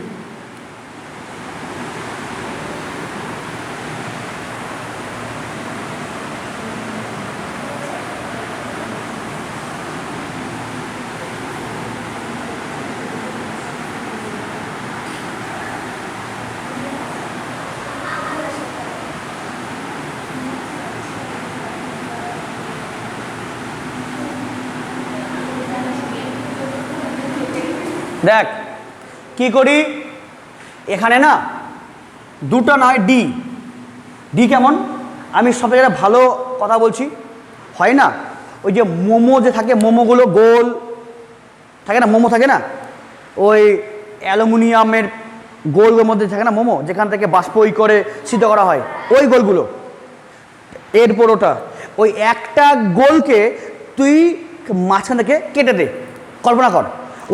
দেখ কি করি, এখানে না দুটো নয় ডি। ডি কেমন? আমি সব জায়গায় ভালো কথা বলছি, হয় না? ওই যে মোমো যে থাকে, মোমোগুলো গোল থাকে না, মোমো থাকে না, ওই অ্যালুমিনিয়ামের গোলগুলোর মধ্যে থাকে না মোমো, যেখান থেকে বাষ্প করে সিদ্ধ করা হয়, ওই গোলগুলো। এরপর ওটা ওই একটা গোলকে তুই মাঝখান থেকে কেটে দে। কল্পনা কর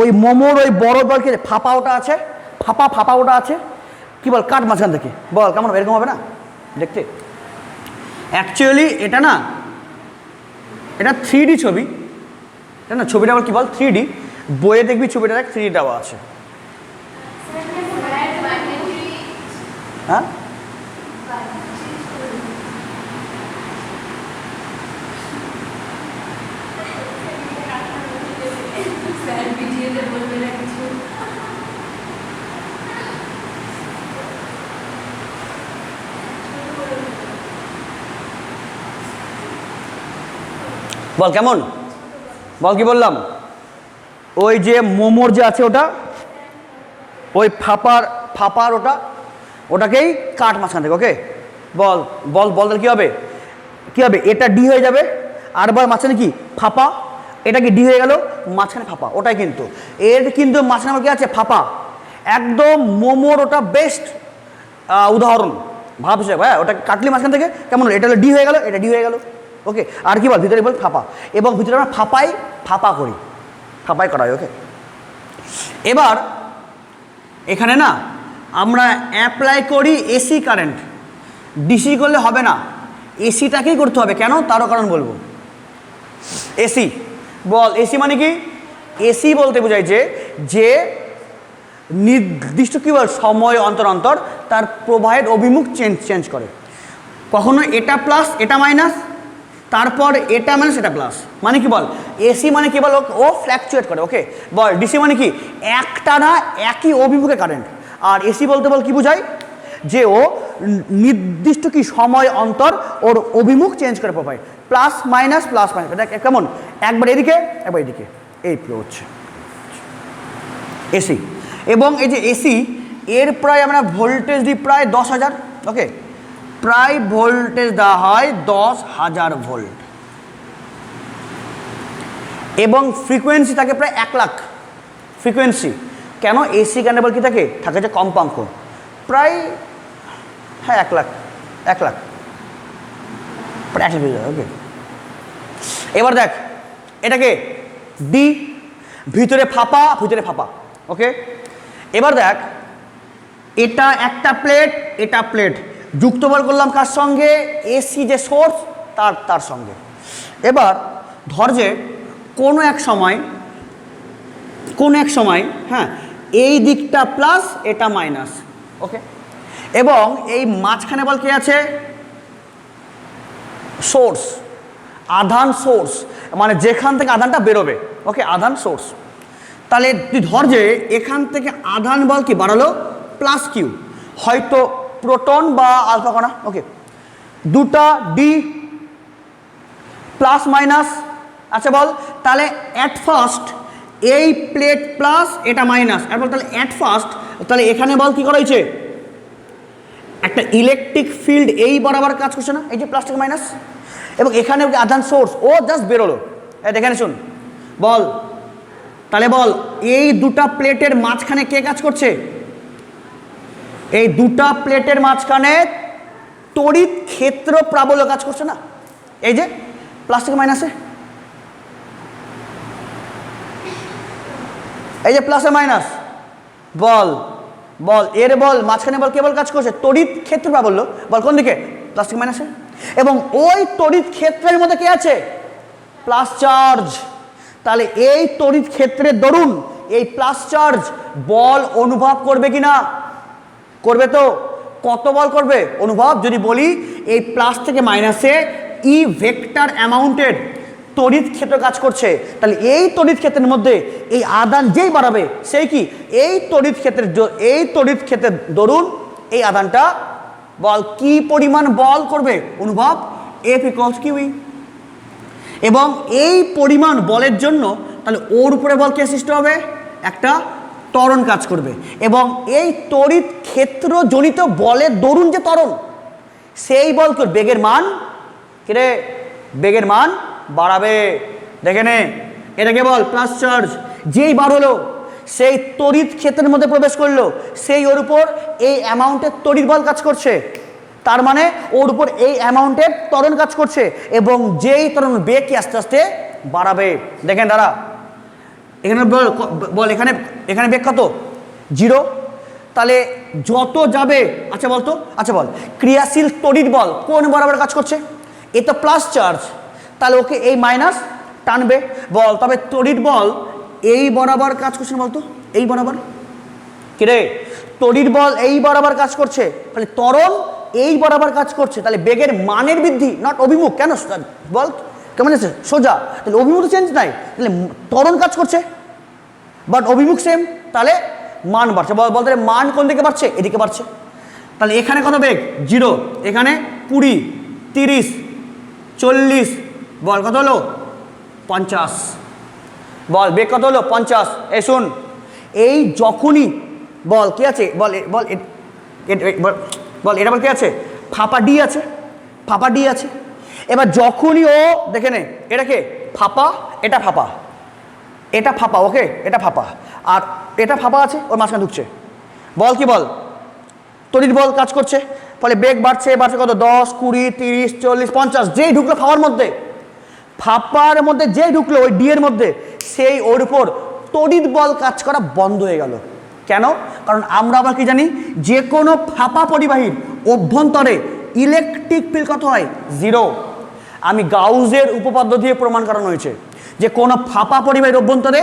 ওই মোমোর ওই বড় বলকে ফাঁপা ওটা আছে, ফাঁপা ওটা আছে, কি বল, কাট মাঝখান থেকে, বল কেমন হবে? এরকম হবে না দেখতে? অ্যাকচুয়ালি এটা না, এটা 3D ছবি, এটা না ছবিটা আবার কি বল 3D, বইয়ে দেখবি ছবিটা দেখ 3D দেওয়া আছে। হ্যাঁ বল কেমন, বল কি বললাম? ওই যে মোমোর যে আছে ওটা, ওই ফাঁপার ওটাকেই কাট মাঝখান থেকে। ওকে, বল বল বল তাহলে কি হবে? এটা ডি হয়ে যাবে, আর বার মাঝখানে কি ফাঁপা, এটা কি ডি হয়ে গেল, মাঝখানে ফাঁপা, ওটাই কিন্তু এর কিন্তু মাঝখানে আমার কি আছে? ফাঁপা। একদম মোমোর ওটা বেস্ট উদাহরণ ভাব হিসেবে। হ্যাঁ, ওটা কাটলি মাঝখান থেকে কেমন হলো? এটা হলো ডি হয়ে গেল, এটা ডি হয়ে গেল। ওকে, আর কি বল ভিতরে বল ফাঁপা, এবং ভিতরে আমরা ফাঁপা করি, ফাঁপাই করা হয়। ওকে, এবার এখানে না আমরা অ্যাপ্লাই করি এসি কারেন্ট, ডিসি করলে হবে না, এসিটাকেই করতে হবে। কেন? তারও কারণ বলবো। এসি বল, এসি মানে কি? এসি বলতে বোঝাইছে যে নির্দিষ্ট কি বল সময় অন্তর অন্তর তার প্রবাহের অভিমুখ চেঞ্জ করে। কখনো এটা প্লাস এটা মাইনাস, তারপর এটা মানে সেটা প্লাস, মানে কি বল এসি মানে কি বল ও ফ্ল্যাকচুয়েট করে, ওকে বল ডিসি মানে কি একটানা একই অভিমুখে কারেন্ট, আর এসি বলতে বল কি বোঝায় যে ও নির্দিষ্ট কি সময় অন্তর ওর অভিমুখ চেঞ্জ করে পায়, প্লাস মাইনাস এটা কেমন একবার এদিকে একবার এদিকে, এই পুরো হচ্ছে এসি। এবং এই যে এসি এর প্রায় আমরা ভোল্টেজ দিই প্রায় 10,000, ওকে প্রায় ভোল্টেজ দেওয়া হয় 10,000 ভোল্ট, এবং ফ্রিকোয়েন্সি থাকে প্রায় 1 লাখ ফ্রিকোয়েন্সি। কেন এসি ক্যান্ডেবল কি থাকে যে কম্পাঙ্ক প্রায়, হ্যাঁ 1 লাখ প্রায় 1 লাখ, ওকে। এবার দেখ এটাকে ডি, ভিতরে ফাঁপা, ওকে। এবার দেখ এটা একটা প্লেট, এটা প্লেট, যুক্ত বল করলাম কার সঙ্গে, এসি যে সোর্স তার সঙ্গে। এবার ধর যে কোনো এক সময় হ্যাঁ এই দিকটা প্লাস এটা মাইনাস, ওকে। এবং এই মাঝখানে বল কি আছে, সোর্স, আধান সোর্স, মানে যেখান থেকে আধানটা বেরোবে, ওকে আধান সোর্স। তাহলে তুই ধর যে এখান থেকে আধান বল কি বাড়ালো প্লাস কিউ, হয়তো প্রোটন বা আলফা কণা, ওকে। দুটা ডি প্লাস মাইনাস, আচ্ছা বল তাহলে অ্যাট ফার্স্ট এই প্লেট প্লাস এটা মাইনাস, এরপর তাহলে অ্যাট ফার্স্ট তাহলে এখানে বল কি করা হয়েছে, একটা ইলেকট্রিক ফিল্ড এই বরাবর কাজ করছে না, এই যে প্লাস থেকে মাইনাস, এবং এখানে আধান সোর্স ও জাস্ট বেরোলো, এখানে শুন বল তাহলে বল এই দুটা প্লেটের মাঝখানে কে কাজ করছে, এই দুটা প্লেটের মাঝখানে তড়িৎ ক্ষেত্র প্রাবল্য কাজ করছে না, এই যে প্লাস থেকে মাইনাসে, এই যে প্লাসে মাইনাস, বল এর বল মাঝখানে বল কে বল কাজ করছে, তড়িৎ ক্ষেত্র প্রাবল্য, বল কোন দিকে প্লাস থেকে মাইনাসে, এবং ওই তড়িৎ ক্ষেত্রের মধ্যে কে আছে প্লাস চার্জ। তাহলে এই তড়িৎ ক্ষেত্রের দরুন এই প্লাস চার্জ বল অনুভব করবে কি না, করবে তো, কত বল করবে অনুভব, যদি বলি এই প্লাস থেকে মাইনাসে ই ভেক্টর অ্যামাউন্টের তড়িৎ ক্ষেত্র কাজ করছে, তাহলে এই তড়িৎ ক্ষেত্রের মধ্যে এই আধান যেই বাড়াবে সেই কি এই তড়িৎ ক্ষেত্রের দরুন এই আধানটা বল কি পরিমাণ বল করবে অনুভব, এফ ইকুয়ালস কিউই। এবং এই পরিমাণ বলের জন্য তাহলে ওর উপরে বল কে সৃষ্টি হবে, একটা ত্বরণ কাজ করবে, এবং এই তড়িৎ ক্ষেত্র জনিত বলের দরুন যে ত্বরণ সেই বল তোর বেগের মান কিরে, বেগের মান বাড়াবে। দেখে নে এটাকে বল প্লাস চার্জ, যেই বার হলো সেই তড়িৎ ক্ষেত্রের মধ্যে প্রবেশ করলো, সেই ওর উপর এই অ্যামাউন্টের তড়িৎ বল কাজ করছে, তার মানে ওর উপর এই অ্যামাউন্টের ত্বরণ কাজ করছে, এবং যেই ত্বরণ বেগ কি আস্তে আস্তে বাড়াবে। দেখেন দাঁড়া এখানে বল এখানে বেগ কত 0, তাহলে যত যাবে আচ্ছা বল তো, আচ্ছা বল ক্রিয়াশীল তড়িৎ বল কোন বরাবর কাজ করছে, এ তো প্লাস চার্জ, তাহলে ওকে এই মাইনাস টানবে, বল তবে তড়িৎ বল এই বরাবর কাজ করছে বলতো, এই বরাবর কিরে তড়িৎ বল এই বরাবর কাজ করছে, তাহলে ত্বরণ এই বরাবর কাজ করছে, তাহলে বেগের মানের বৃদ্ধি নট অভিমুখ, কেন বল কেমন আছে সোজা, তাহলে অভিমুখ চেঞ্জ নাই, তাহলে ত্বরণ কাজ করছে বাট অভিমুখ সেম, তাহলে মান বাড়ছে, বল তাহলে মান কোন দিকে বাড়ছে, এদিকে বাড়ছে। তাহলে এখানে কত বেগ 0, এখানে 20, 30, 40, বল কত হলো 50, বল বেগ কত হলো 50। এই শুন এই যখনই বল কি আছে, বল এটা বল কি আছে, ফাঁপা ডি আছে, এবার যখনই ও দেখে নে এটাকে ফাঁপা, এটা ফাঁপা, ওকে এটা ফাঁপা, আর এটা ফাঁপা আছে ওর মাঝখানে ঢুকছে, বল কি বল তড়িৎ বল কাজ করছে, ফলে বেগ বাড়ছে কত 10, 20, 30, 40, 50, যেই ঢুকলো ফাঁপার মধ্যে যেই ঢুকলো ওই ডি এর মধ্যে, সেই ওর উপর তড়িৎ বল কাজ করা বন্ধ হয়ে গেল। কেন, কারণ আমরা আবার কি জানি, যে কোনো ফাঁপা পরিবাহীর অভ্যন্তরে ইলেকট্রিক ফিল্ড কত হয় 0। আমি গাউসের উপপাদ্য দিয়ে প্রমাণ করানো হয়েছে যে কোনো ফাঁপা পরিবাহীর অভ্যন্তরে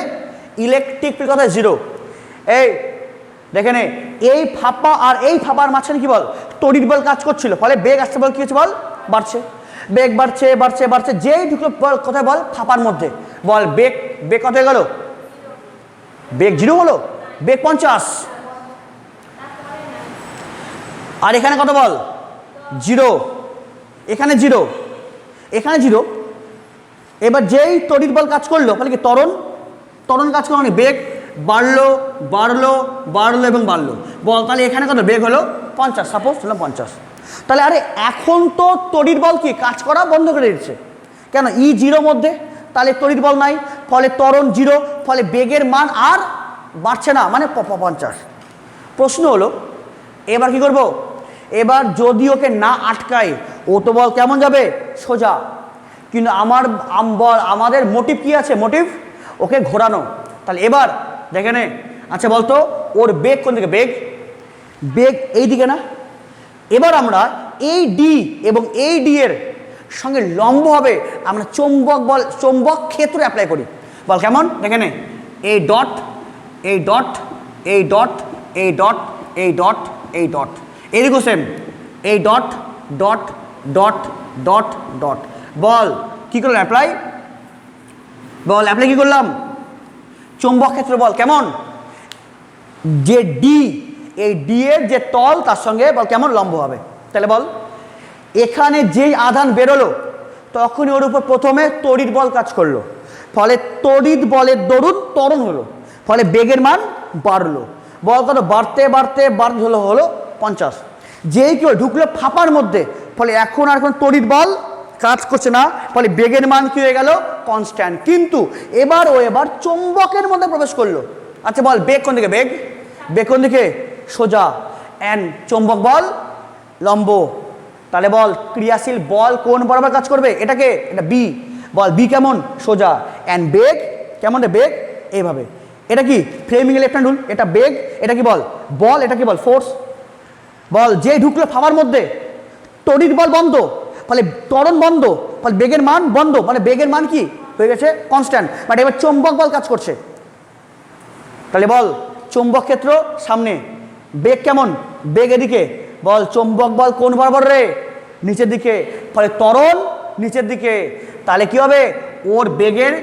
ইলেকট্রিক ফিল্ড কত হয় 0। এই দেখে নে এই ফাঁপা আর এই ফাঁপার মাঝখানে কি বল তড়িৎ বল কাজ করছিল, ফলে বেগ আসতে বল কি হচ্ছে বল বাড়ছে। বেগ বাড়ছে বাড়ছে বাড়ছে, যেই ঢুকলো বল কোথায়, বল ফাঁপার মধ্যে, বল বেগ বেগ কত হয়ে গেল, বেগ 0 হলো, বেগ 50, আর এখানে কত বল 0, এখানে 0, এখানে 0। এবার যেই তড়িৎ বল কাজ করলো তাহলে কি ত্বরণ, ত্বরণ কাজ করলো মানে বেগ বাড়লো বাড়লো বাড়লো এবং বাড়লো, বল তাহলে এখানে কত বেগ হলো 50, সাপোজ ধরলাম 50। তাহলে আরে এখন তো তড়িৎ বল কি কাজ করা বন্ধ করে দিচ্ছে, কেন E0 মধ্যে, তাহলে তড়িৎ বল নাই, ফলে ত্বরণ 0, ফলে বেগের মান আর বাড়ছে না, মানে 50। প্রশ্ন হলো এবার কি করব, এবার যদি ওকে না আটকাই ও তো বল কেমন যাবে সোজা, কিন্তু আমাদের মোটিভ কি আছে, মোটিভ ওকে ঘোরানো। তাহলে এবার দেখে নে, আচ্ছা বলতো ওর বেগ কোন দিকে, বেগ বেগ এই দিকে না, এবার আমরা এই ডি এবং এই ডি এর সঙ্গে লম্ব হবে আমরা চৌম্বক বল, চৌম্বক ক্ষেত্র অ্যাপ্লাই করি, বল কেমন দেখে নে, এই ডট এই ডট এই ডট এই ডট এই ডট এই ডট, এদিকেও সেম, এই dot dot dot dot dot, বল কি করলাম অ্যাপ্লাই, বল অ্যাপ্লাই কি করলাম চৌম্বক ক্ষেত্র, বল কেমন, যে ডি এই ডি এর যে তল তার সঙ্গে বল কেমন লম্ব হবে। তাহলে বল এখানে যেই আধান বেরোলো তখনই ওর উপর প্রথমে তড়িৎ বল কাজ করলো, ফলে তড়িৎ বলের দরুন ত্বরণ হলো, ফলে বেগের মান বাড়লো, বল কত বাড়তে বাড়তে বাড়তে হলো 50। যেই কেউ ঢুকলো ফাঁপার মধ্যে, ফলে এখন আর কোনো তড়িৎ বল কাজ করছে না, ফলে বেগের মান কি হয়ে গেল কনস্ট্যান্ট। কিন্তু এবার চৌম্বকের মধ্যে প্রবেশ করলো, আচ্ছা বল বেগ কোন দিকে, বেগ বেগ কোন দিকে সোজা, এন্ড চৌম্বক বল লম্ব, তাহলে বল ক্রিয়াশীল বল কোন বরাবর কাজ করবে, এটাকে এটা বি, বল বি কেমন সোজা, এন্ড বেগ কেমন রে, বেগ এইভাবে, এটা কি ফ্লেমিং লেফট হ্যান্ড রুল, এটা বেগ, এটা কি বল বল, এটা কি বল ফোর্স, বল যে ঢুকলো ফাঁপার মধ্যে তড়িৎ বল বন্ধ, ফলে ত্বরণ বন্ধ, ফলে বেগের মান বন্ধ, মানে বেগের মান কি হয়ে গেছে কনস্ট্যান্ট, বাট এবার চৌম্বক বল কাজ করছে, তাহলে বল চৌম্বক ক্ষেত্র সামনে, বেগ কেমন, বেগ এদিকে, বল চৌম্বক বল কোন বরাবর রে নিচের দিকে, ফলে ত্বরণ নিচের দিকে, তাহলে কি হবে ওর বেগের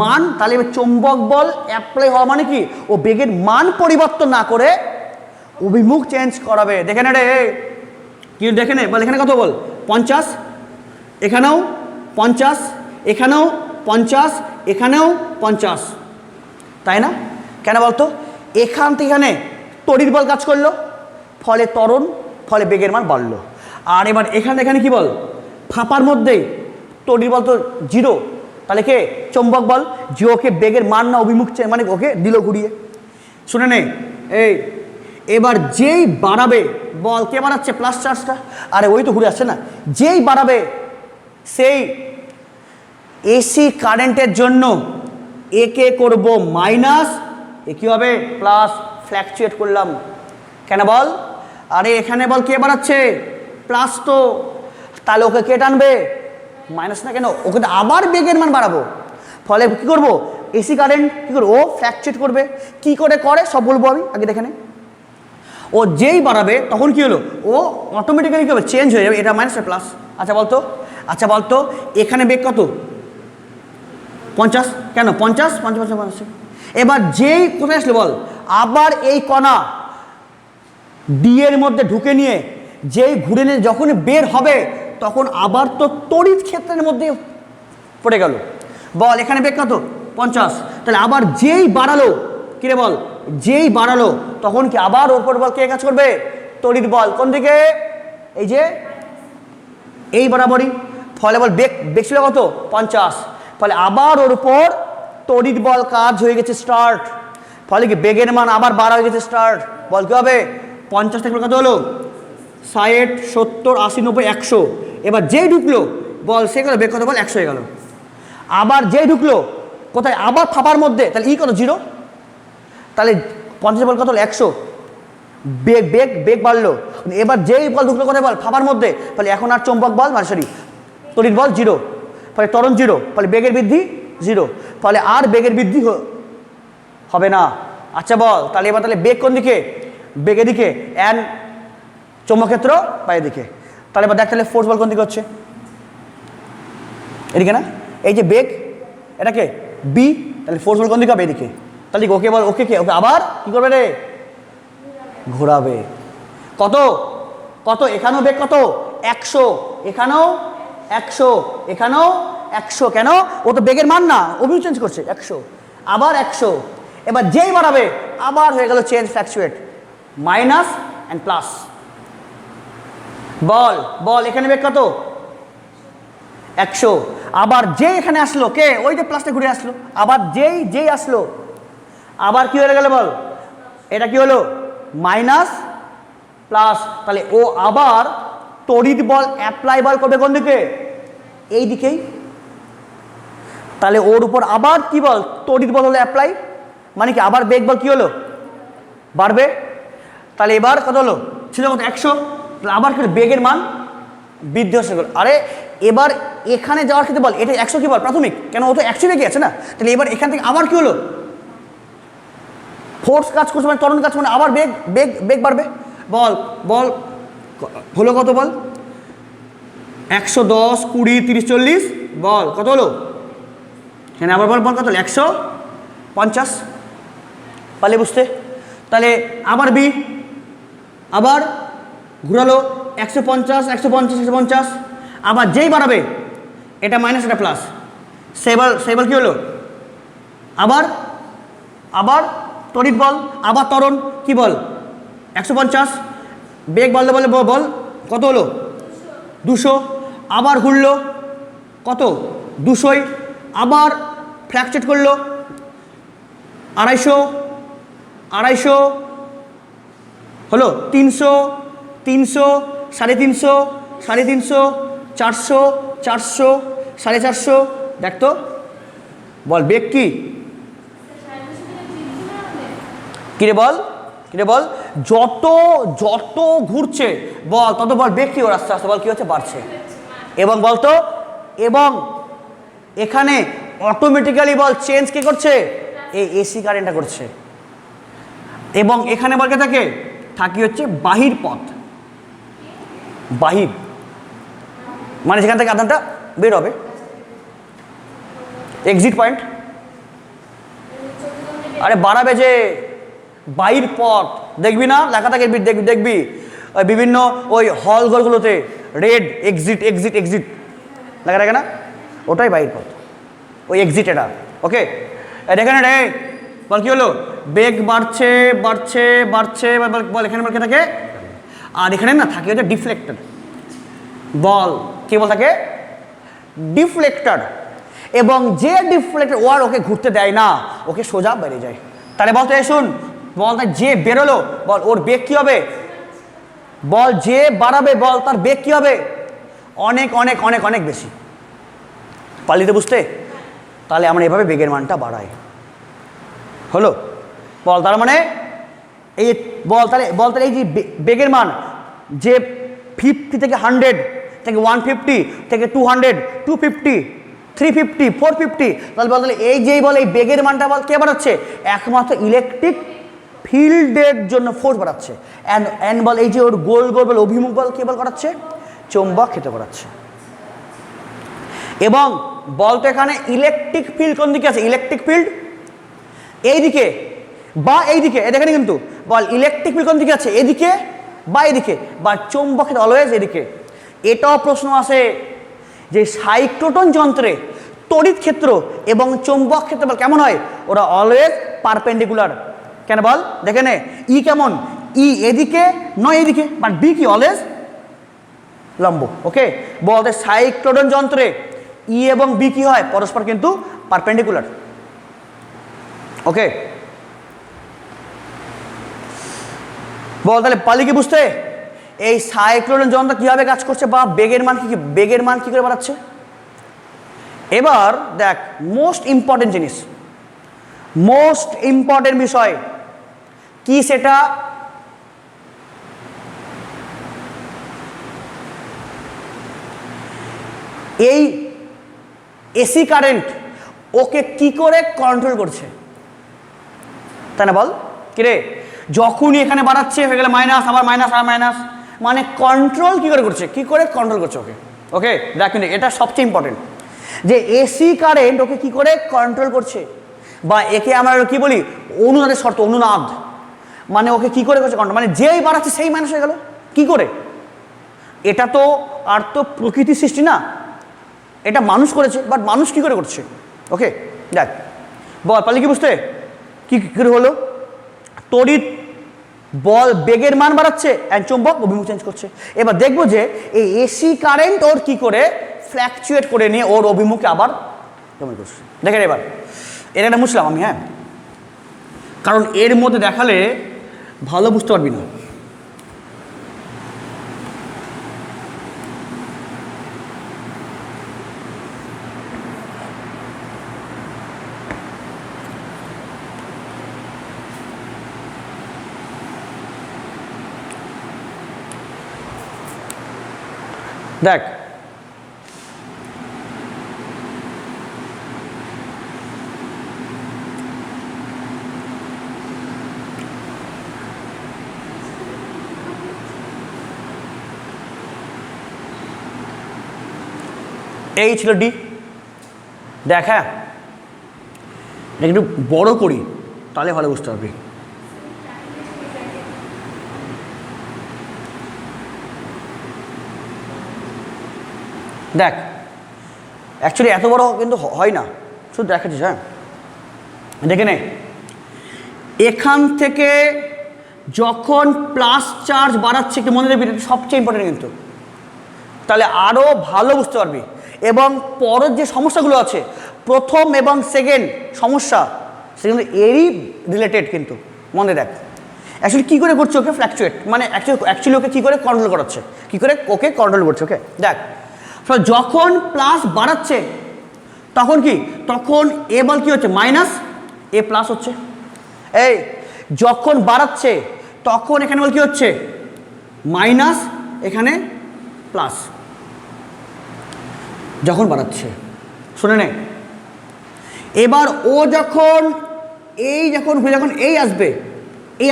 মান, তাহলে চৌম্বক বল অ্যাপ্লাই হওয়া মানে কি ও বেগের মান পরিবর্তন না করে অভিমুখ চেঞ্জ করাবে। দেখে নে রে, কি দেখে নে, বল এখানে কত বল 50, এখানেও 50, এখানেও 50, এখানেও 50, তাই না, কেন বলতো এখান থেকে এখানে তড়িৎ বল কাজ করলো, ফলে ত্বরণ, ফলে বেগের মান বাড়লো, আর এবার এখানে কি বল ফাঁপার মধ্যেই তড়িৎ বল তো 0, তাহলে কে চৌম্বক বল, যে ওকে বেগের মান না অভিমুখ মানে ওকে দিল ঘুরিয়ে। শুনে নে এই, এবার যেই বাড়াবে বল কে বাড়াচ্ছে প্লাস চার্জটা, আরে ওই তো ঘুরে আসছে না, যেই বাড়াবে সেই এসি কারেন্টের জন্য একে করব মাইনাস, এ কি হবে প্লাস, ফ্ল্যাকচুয়েট করলাম, কেন বল, আরে এখানে বল কে বাড়াচ্ছে প্লাস, তো তাহলে ওকে কে টানবে মাইনাস, না কেন ওকে আবার বেগের মান বাড়াবো, ফলে কি করব এসি কারেন্ট কি করবো ও ফ্ল্যাকচুয়েট করবে, কি করে সব বলবো আমি, আগে দেখে নে, ও যেই বাড়াবে তখন কি হলো ও অটোমেটিক্যালি কি হবে চেঞ্জ হয়ে যাবে, এটা মাইনাস প্লাস। আচ্ছা বলতো এখানে বেগ কত 50, কেন 50 50 এবার যেই কোথায় আসলে বল আবার এই কণা ডি এর মধ্যে ঢুকে নিয়ে যেই ঘুরে নিয়ে যখন বের হবে তখন আবার তো তড়িৎ ক্ষেত্রের মধ্যে পড়ে গেল, বল এখানে বেগ কত 50, তাহলে আবার যেই বাড়ালো কিরে বল, যেই বাড়ালো তখন কি আবার ওর উপর বল কে কাজ করবে তড়িৎ বল, কোন দিকে এই যে এই বরাবরই, ফলে বল বেগ ছিল কত 50, ফলে আবার ওর উপর তড়িৎ বল কাজ হয়ে গেছে স্টার্ট, ফলে কি বেগের মান আবার বাড়া হয়ে গেছে স্টার্ট, বল কি হবে 50 থেকে কত হলো 60 70 80 90 100, এবার যেই ঢুকলো বল সে কত বেগ কত বল 100 হয়ে গেল, আবার যেই ঢুকলো কোথায় আবার ফাঁপার মধ্যে, তাহলে ই কত 0, তাহলে 50 বল কত হলো 100, বেগ বাড়লো, এবার যেই বল ঢুকলো কোথায় বল ফাঁপার মধ্যে, ফলে এখন আর চৌম্বক বল মানে সরি তড়িৎ বল 0, ফলে ত্বরণ 0, ফলে বেগের বৃদ্ধি 0, ফলে আর বেগের বৃদ্ধি হবে না। আচ্ছা বল তাহলে এবার তাহলে বেগ কোন দিকে, বেগের দিকে, চৌম্বক ক্ষেত্র বাইরের দিকে, তাহলে এবার দেখ তাহলে ফোর্স বল কোন দিকে হচ্ছে, এদিকে না, এই যে বেগ এটাকে বি, তাহলে ফোর্স বল কোন দিকে হবে? এদিকে। তাহলে ওকে বল, ওকে কে ওকে আবার কি করবে রে? ঘোরাবে। কত কত? এখানেও বেগ কত? 100, এখানেও 100, এখানেও 100। কেন? ও তো বেগের মান না, অভিউ চেঞ্জ করছে। 100 আবার 100, এবার যেই বাড়াবে আবার হয়ে গেল change, fluctuate, minus and plus. বল বল এখানে বেগ কত? 100, আবার যে এখানে আসলো কে? ওই যে প্লাসটা ঘুরে আসলো, আবার যেই আসলো আবার কি হয়ে গেল বল? এটা কি হলো? Minus plus. তাহলে ও আবার তড়িৎ বল অ্যাপ্লাই বল করবে কোন দিকে? এই দিকেই। তাহলে ওর উপর আবার কি বল? তড়িৎ বল হলো অ্যাপ্লাই, মানে কি আবার বেগ বল কি হলো? বাড়বে। তাহলে এবার কত হলো? ছিল কত? 100, আবার কি বেগের মান বৃদ্ধি হচ্ছে। আরে এবার এখানে যাওয়ার ক্ষেত্রে বল এটা 100 কি বল? প্রাথমিক, কেন ও তো 100 বেগে আছে না। তাহলে এবার এখান থেকে আবার কি হলো? ফোর্স কাজ করছে, মানে ত্বরণ কাজ, মানে আবার বেগ বেগ বেগ বাড়বে। বল বল হলো কত বল? 110, 20, 30, 40 বল কত হলো? এখানে আবার বল বল কত হলো? 150। পারলে বুঝতে? তাহলে আবার বি, আবার ঘুরালো 150, 150, 150, আবার যেই বাড়াবে এটা মাইনাস এটা প্লাস, সেবল কি হলো? আবার আবার তড়িৎ বল, আবার ত্বরণ কি বল? 150, বেগ বাড়লে বলে বল কত হলো? 200, আবার ঘুরলো কত? 200, আবার ফ্ল্যাকচুয়েট করলো 250, 250 হলো 300, 300, 350, 350, 400, 400, 450। দেখ তো বল বেগ কি? কিরে বল, কিরে বল, যত যত ঘুরছে বল তত বল বেগ কি ওর আস্তে আস্তে বল কি হচ্ছে? বাড়ছে। এবং বলতো, এবং এখানে অটোমেটিক্যালি বল চেঞ্জ কি করছে? এই এসি কারেন্টটা করছে। এবং এখানে বল কে থাকে? থাকি হচ্ছে বাহির পথ, বাহির মানে যেখান থেকে আধানটা বের হবে, এক্সিট পয়েন্ট। আরে বাড়াবে যে বাহির পথ, দেখবি না লেখা থাকে? দেখবি ওই বিভিন্ন ওই হল ঘরগুলোতে রেড এক্সিট এক্সিট এক্সিট লেখা থাকে না? ওটাই বাহির পথ, ওই এক্সিট এটা। ওকে, এখানে রে বল কি হলো? বেগ বাড়ছে বাড়ছে বাড়ছে, বল এখানে বল কে থাকে? আর এখানে না থাকে হচ্ছে ডিফ্লেক্টর। বল কি বল থাকে? ডিফ্লেক্টর। এবং যে ডিফ্লেক্টর ও আর ওকে ঘুরতে দেয় না, ওকে সোজা বেরিয়ে যায়। তাহলে বল তো শুন, বল যে বেরোলো বল ওর বেগ কি হবে? বল যে বাড়াবে বল তার বেগ কি হবে? অনেক অনেক অনেক অনেক বেশি। পারলি তো বুঝতে? তাহলে আমরা এভাবে বেগের মানটা বাড়াই। হলো বল, তার মানে এই বল তাহলে এই যে বেগের মান যে 50 থেকে 100 থেকে 150 থেকে 200, 250, 350, 450, তাহলে এই যেই বল এই বেগের মানটা বল কে বাড়াচ্ছে? একমাত্র ইলেকট্রিক ফিল্ডের জন্য ফোর্স বাড়াচ্ছে। অ্যান্ড বল এই যে ওর গোল গোল বল অভিমুখ বল কে বল করাচ্ছে? চৌম্বক ক্ষেত্র করাচ্ছে। এবং বল তো এখানে ইলেকট্রিক ফিল্ড কোন দিকে আছে? ইলেকট্রিক ফিল্ড এইদিকে বা এইদিকে, দেখেন কিন্তু বল ইলেকট্রিক ফিল্ড কোন দিকে আছে? এদিকে বা এদিকে, বা চৌম্বক ক্ষেত্র অলওয়েজ এদিকে। এটাও প্রশ্ন আসে যে সাইক্লোটন যন্ত্রে তড়িৎ ক্ষেত্র এবং চৌম্বক ক্ষেত্র বল কেমন হয়? ওরা অলওয়েজ পারপেন্ডিকুলার। কেন বল? দেখে নে, ই কেমন? ই এদিকে নয় এদিকে, বাট বি কি? অলওয়েজ লম্ব। ওকে, বলতে সাইক্লোটন যন্ত্রে ই এবং বি কি হয়? পরস্পর কিন্তু পারপেন্ডিকুলার। ওকে, বল তাহলে পালি কি বুঝতে? এই সাইক্লোটন যন্ত্র কিভাবে কাজ করছে বা বেগের মান কি, বেগের মান কি করে বাড়াচ্ছে? এবার দেখ মোস্ট ইম্পর্টেন্ট জিনিস, মোস্ট ইম্পর্টেন্ট বিষয় কি সেটা? এই এসি কারেন্ট ওকে কি করে কন্ট্রোল করছে, তাই না? বল কিরে, যখনই এখানে বাড়াচ্ছে হয়ে গেলে মাইনাস, আবার মাইনাস আর মাইনাস, মানে কন্ট্রোল কি করে করছে? কি করে কন্ট্রোল করছে ওকে? ওকে দেখ, কিন্তু এটা সবচেয়ে ইম্পর্টেন্ট। যে এসি কারেন্ট ওকে কি করে কন্ট্রোল করছে, বা একে আমরা কি বলি অনুনাদের শর্ত, অনুনাদ, মানে ওকে কি করে করছে কন্ট্রোল, মানে যেই বাড়াচ্ছে সেই মাইনাস হয়ে গেল কি করে। এটা তো আর তো প্রকৃতির সৃষ্টি না, এটা মানুষ করেছে, বাট মানুষ কি করে করছে। ওকে দেখ বল পারলে কি বুঝতে কি করে হলো, তড়িৎ বল বেগের মান বাড়াচ্ছে অ্যান্ড চুম্বক অভিমুখ চেঞ্জ করছে। এবার দেখবো যে এই এসি কারেন্ট ওর কি করে ফ্ল্যাকচুয়েট করে নিয়ে ওর অভিমুখে আবার কেমন করছে। দেখেন এবার এটা মুছলাম আমি, হ্যাঁ, কারণ এর মধ্যে দেখালে ভালো বুঝতে পারবি না। দেখ এই ছিল ডি। দেখ হ্যাঁ একটু বড় করি তাহলে ভালো বুঝতে পারবি। দেখ অ্যাকচুয়ালি এত বড় কিন্তু হয় না, শুধু দেখাচ্ছিস। হ্যাঁ দেখে নে, এখান থেকে যখন প্লাস চার্জ বাড়াচ্ছে, একটু মনে রাখবি, সবচেয়ে ইম্পর্টেন্ট কিন্তু, তাহলে আরও ভালো বুঝতে পারবি। এবং পরের যে সমস্যাগুলো আছে, প্রথম এবং সেকেন্ড সমস্যা, সেগুলো এরই রিলেটেড কিন্তু মনে দেখ। অ্যাকচুয়ালি কী করে করছে ওকে ফ্ল্যাকচুয়েট, মানে অ্যাকচুয়ালি ওকে কী করে কন্ট্রোল করাচ্ছে, কী করে ওকে কন্ট্রোল করছে। ওকে দেখ যখন প্লাস বাড়াচ্ছে তখন কি, তখন এ বল কী হচ্ছে মাইনাস, এ প্লাস হচ্ছে। এই যখন বাড়াচ্ছে তখন এখানে বল কী হচ্ছে মাইনাস, এখানে প্লাস। যখন বাড়াচ্ছে শুনে নে, এবার ও যখন যখন এই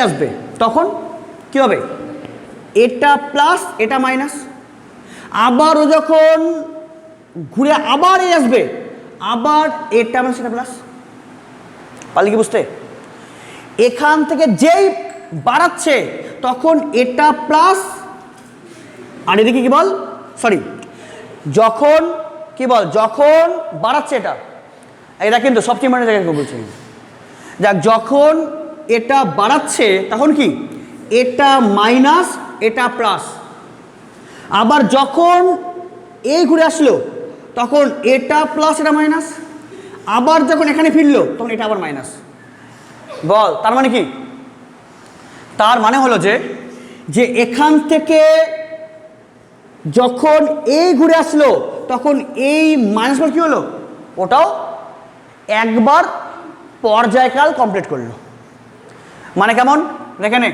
আসবে তখন কি হবে, এটা প্লাস এটা মাইনাস। আবার ও যখন ঘুরে আবার এই আসবে, আবার এটা মানে সেটা প্লাস। পারলি কি বুঝতে, এখান থেকে যেই বাড়াচ্ছে তখন এটা প্লাস, আর এদিকে কি বল সরি, যখন কি বল যখন বাড়াচ্ছে এটা কিন্তু সবচেয়ে মানে জায়গায় বলছি। যাক যখন এটা বাড়াচ্ছে তখন কি এটা মাইনাস এটা প্লাস। আবার যখন এই ঘুরে আসলো তখন এটা প্লাস এটা মাইনাস। আবার যখন এখানে ফিরলো তখন এটা আবার মাইনাস। বল তার মানে কি, তার মানে হলো যে এখান থেকে যখন এই ঘুরে আসলো তখন এই মাইনাস বল কি হলো, ওটাও একবার পর্যায়কাল কমপ্লিট করলো। মানে কেমন দেখে নে,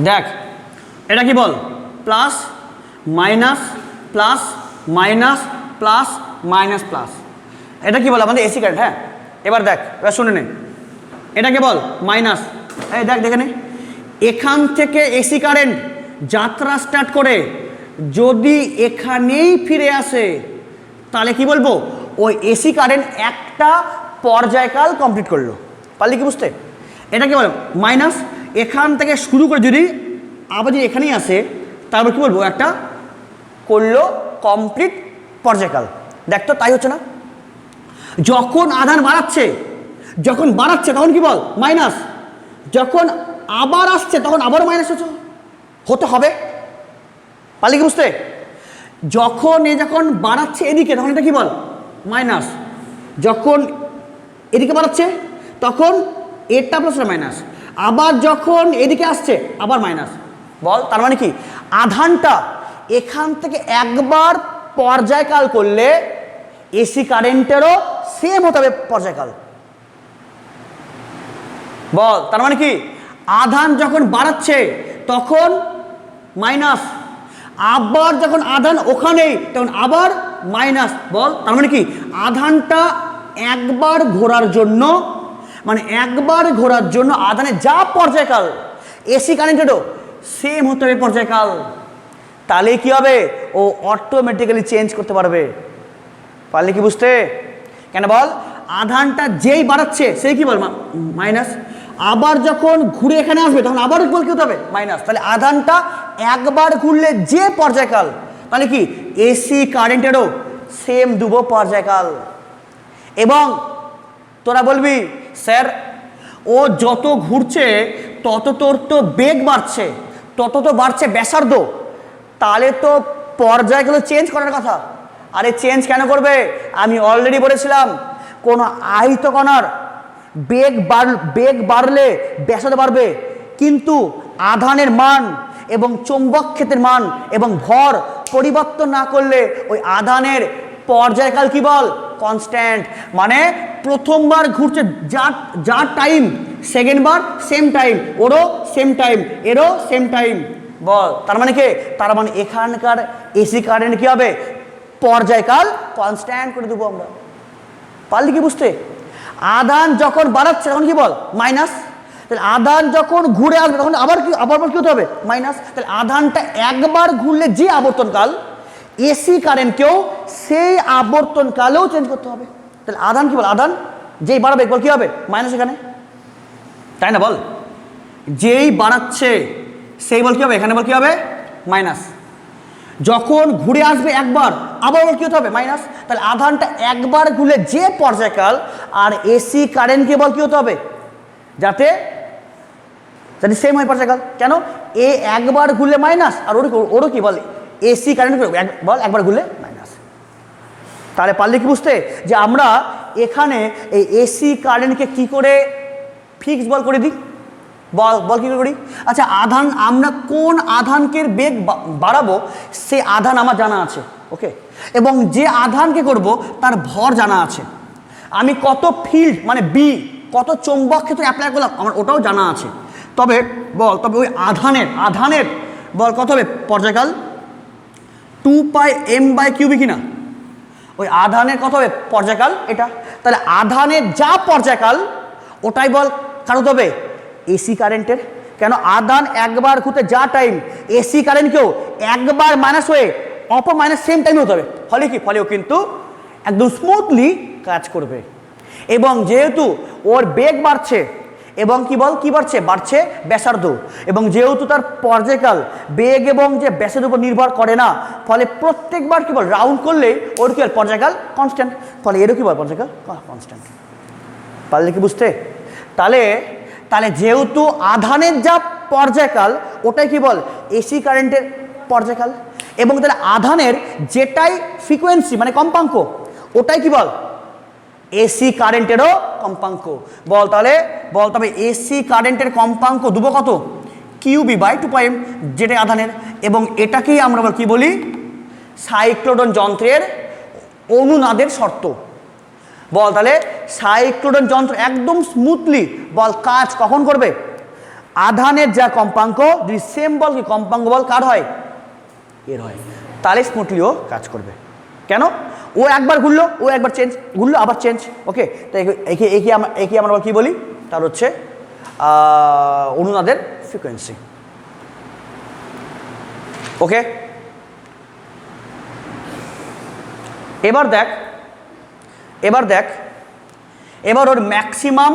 দেখ এটা কি বল plus minus plus minus plus minus plus, এটা কি বল আমাদের এসি কারেন্ট। হ্যাঁ এবার দেখ, এবার শুনে নে, এটা কি বল মাইনাস। এই দেখ দেখে নে, এখান থেকে এসি কারেন্ট যাত্রা স্টার্ট করে যদি এখানেই ফিরে আসে তাহলে কি বলবো, ওই এসি কারেন্ট একটা পর্যায়কাল কমপ্লিট করলো। পারলি কি বুঝতে, এটা কি বল মাইনাস, এখান থেকে শুরু করে যদি আবার যদি এখানেই আসে তারপর কি বলবো একটা করলো কমপ্লিট পর্যায়কাল। দেখ তো তাই হচ্ছে না, যখন আধান বাড়াচ্ছে তখন কি বল মাইনাস, যখন আবার আসছে তখন আবারও মাইনাস হতে হবে। পারলি কি বুঝতে, যখন বাড়াচ্ছে এদিকে তখন এটা কি বল মাইনাস, যখন এদিকে বাড়াচ্ছে তখন এটা প্লাস মাইনাস, আবার যখন এদিকে আসছে আবার মাইনাস। বল তার মানে কি, আধানটা এখান থেকে একবার পর্যায়কাল করলে এসি কারেন্টেরও সেম হতে হবে পর্যায়কাল। বল তার মানে কি, আধান যখন বাড়াচ্ছে তখন মাইনাস, আবার যখন আধান ওখানেই তখন আবার মাইনাস। বল তার মানে কি, আধানটা একবার ঘোরার জন্য মানে একবার ঘোরার জন্য আধানের যা পর্যায়কাল এসি কারেন্টেরও সেম হতে হবে পর্যায়কাল। তাহলে কি হবে, ও অটোমেটিক্যালি চেঞ্জ করতে পারবে। পারলে কি বুঝতে? কেন বল, আধানটা যেই বাড়াচ্ছে সেই কি বল মাইনাস, আবার যখন ঘুরে এখানে আসবে তখন আবার বল কি হতে হবে মাইনাস। তাহলে আধানটা একবার ঘুরলে যে পর্যায়কাল, তাহলে কি এসি কারেন্টেরও সেম দুবো পর্যায়কাল। এবং তোরা বলবি স্যার ও যত ঘুরছে তত তোর তো বেগ বাড়ছে, তত তো বাড়ছে ব্যাসার্ধ, তাহলে তো পর্যায়গুলো চেঞ্জ করার কথা। আরে চেঞ্জ কেন করবে, আমি অলরেডি বলেছিলাম কোনো আয়তকণার বেগ বাড়লে ব্যাসার্ধ বাড়বে, কিন্তু আধানের মান এবং চৌম্বক ক্ষেত্রের মান এবং ভর পরিবর্তন না করলে ওই আধানের পর্যায়কাল কি বল কনস্ট্যান্ট। মানে প্রথমবার ঘুরছে যা টাইম, সেকেন্ড বার সেম টাইম, ওরও সেম টাইম, এরও সেম টাইম বল। তার মানে কি, তার মানে এখানকার এসি কারেন্ট কি হবে পর্যায়কাল কনস্ট্যান্ট করে দেবো আমরা। পারলি কি বুঝতে? আধান যখন বাড়াচ্ছে তখন কি বল মাইনাস, তাহলে আধান যখন ঘুরে আসবে তখন আবার কি হতে হবে মাইনাস। তাহলে আধানটা একবার ঘুরলে যে আবর্তনকাল, এসি কারেন্টকেও সেই আবর্তনকালেও চেঞ্জ করতে হবে। তাহলে আধান কি বল, আধান যেই বাড়াবে বল কি হবে মাইনাস এখানে, তাই না বল? যেই বাড়াচ্ছে সেই বল কি হবে এখানে বল কি হবে মাইনাস, যখন ঘুরে আসবে একবার আবার বল কি হতে হবে মাইনাস। তাহলে আধানটা একবার ঘুরলে যে পর্যায়কাল আর এসি কারেন্টকে বল কি হতে হবে যাতে সেম হয় পর্যায়কাল। কেন, এ একবার ঘুরলে মাইনাস আর ওরও কি বল এসি কারেন্ট বল একবার ঘুরলে মাইনাস। তাহলে পারলে কি বুঝতে যে আমরা এখানে এই এসি কারেন্টকে কি করে ফিক্স বল করে দিই, বল কী করি? আচ্ছা আধান, আমরা কোন আধানকে বেগ বাড়াবো সে আধান আমার জানা আছে, ওকে, এবং যে আধানকে করব তার ভর জানা আছে। আমি কত ফিল্ড মানে বি, কত চৌম্বক ক্ষেত্রে অ্যাপ্লাই করলাম আমার ওটাও জানা আছে। তবে ওই আধানের বল কত হবে পর্যায়কাল 2πm/কিউবি কিনা, ওই আধানের কত হবে পর্যায়কাল এটা। তাহলে আধানের যা পর্যায়কাল ওটাই বল কার হতে হবে এসি কারেন্টের। কেন, আধান একবার ঘুরতে যা টাইম, এসি কারেন্টকেও একবার মাইনাস হয়ে অপর মাইনাস সেম টাইমে হতে হবে। ফলে কি, ফলেও কিন্তু একদম স্মুথলি কাজ করবে। এবং যেহেতু ওর বেগ বাড়ছে এবং কি বাড়ছে ব্যাসার্ধ, এবং যেহেতু তার পর্যায়কাল বেগ এবং যে ব্যাসের উপর নির্ভর করে না, ফলে প্রত্যেকবার কি রাউন্ড করলে ওর কি পর্যায়কাল কনস্ট্যান্ট, ফলে এরও কি পর্যায়কাল কনস্ট্যান্ট। পারলে কি বুঝতে? তাহলে যেহেতু আধানের যা পর্যায়কাল ওটাই কি বল এসি কারেন্টের পর্যায়কাল, এবং তাহলে আধানের যেটাই ফ্রিকোয়েন্সি মানে কম্পাঙ্ক ওটাই কি বল এসি কারেন্টেরও কম্পাঙ্ক বল। তাহলে তবে এসি কারেন্টের কম্পাঙ্ক দুবো কত QB/2πm যেটা আধানের, এবং এটাকেই আমরা কি বলি সাইক্লোটন যন্ত্রের অনুনাদের শর্ত বল। তাহলে সাইক্লোটন যন্ত্র একদম স্মুথলি বল কাজ কখন করবে, আধানের যা কম্পাঙ্ক যদি সেম বল কি কম্পাঙ্ক বল কার হয় এর হয়, তাহলে স্মুথলিও কাজ করবে। কেন, ও একবার ঘুরলো ও একবার ঘুরলো আবার চেঞ্জ, ওকে। তো একে আমরা কি বলি, তার হচ্ছে অনুনাদের ফ্রিকোয়েন্সি, ওকে। এবার দেখ এবার ওর ম্যাক্সিমাম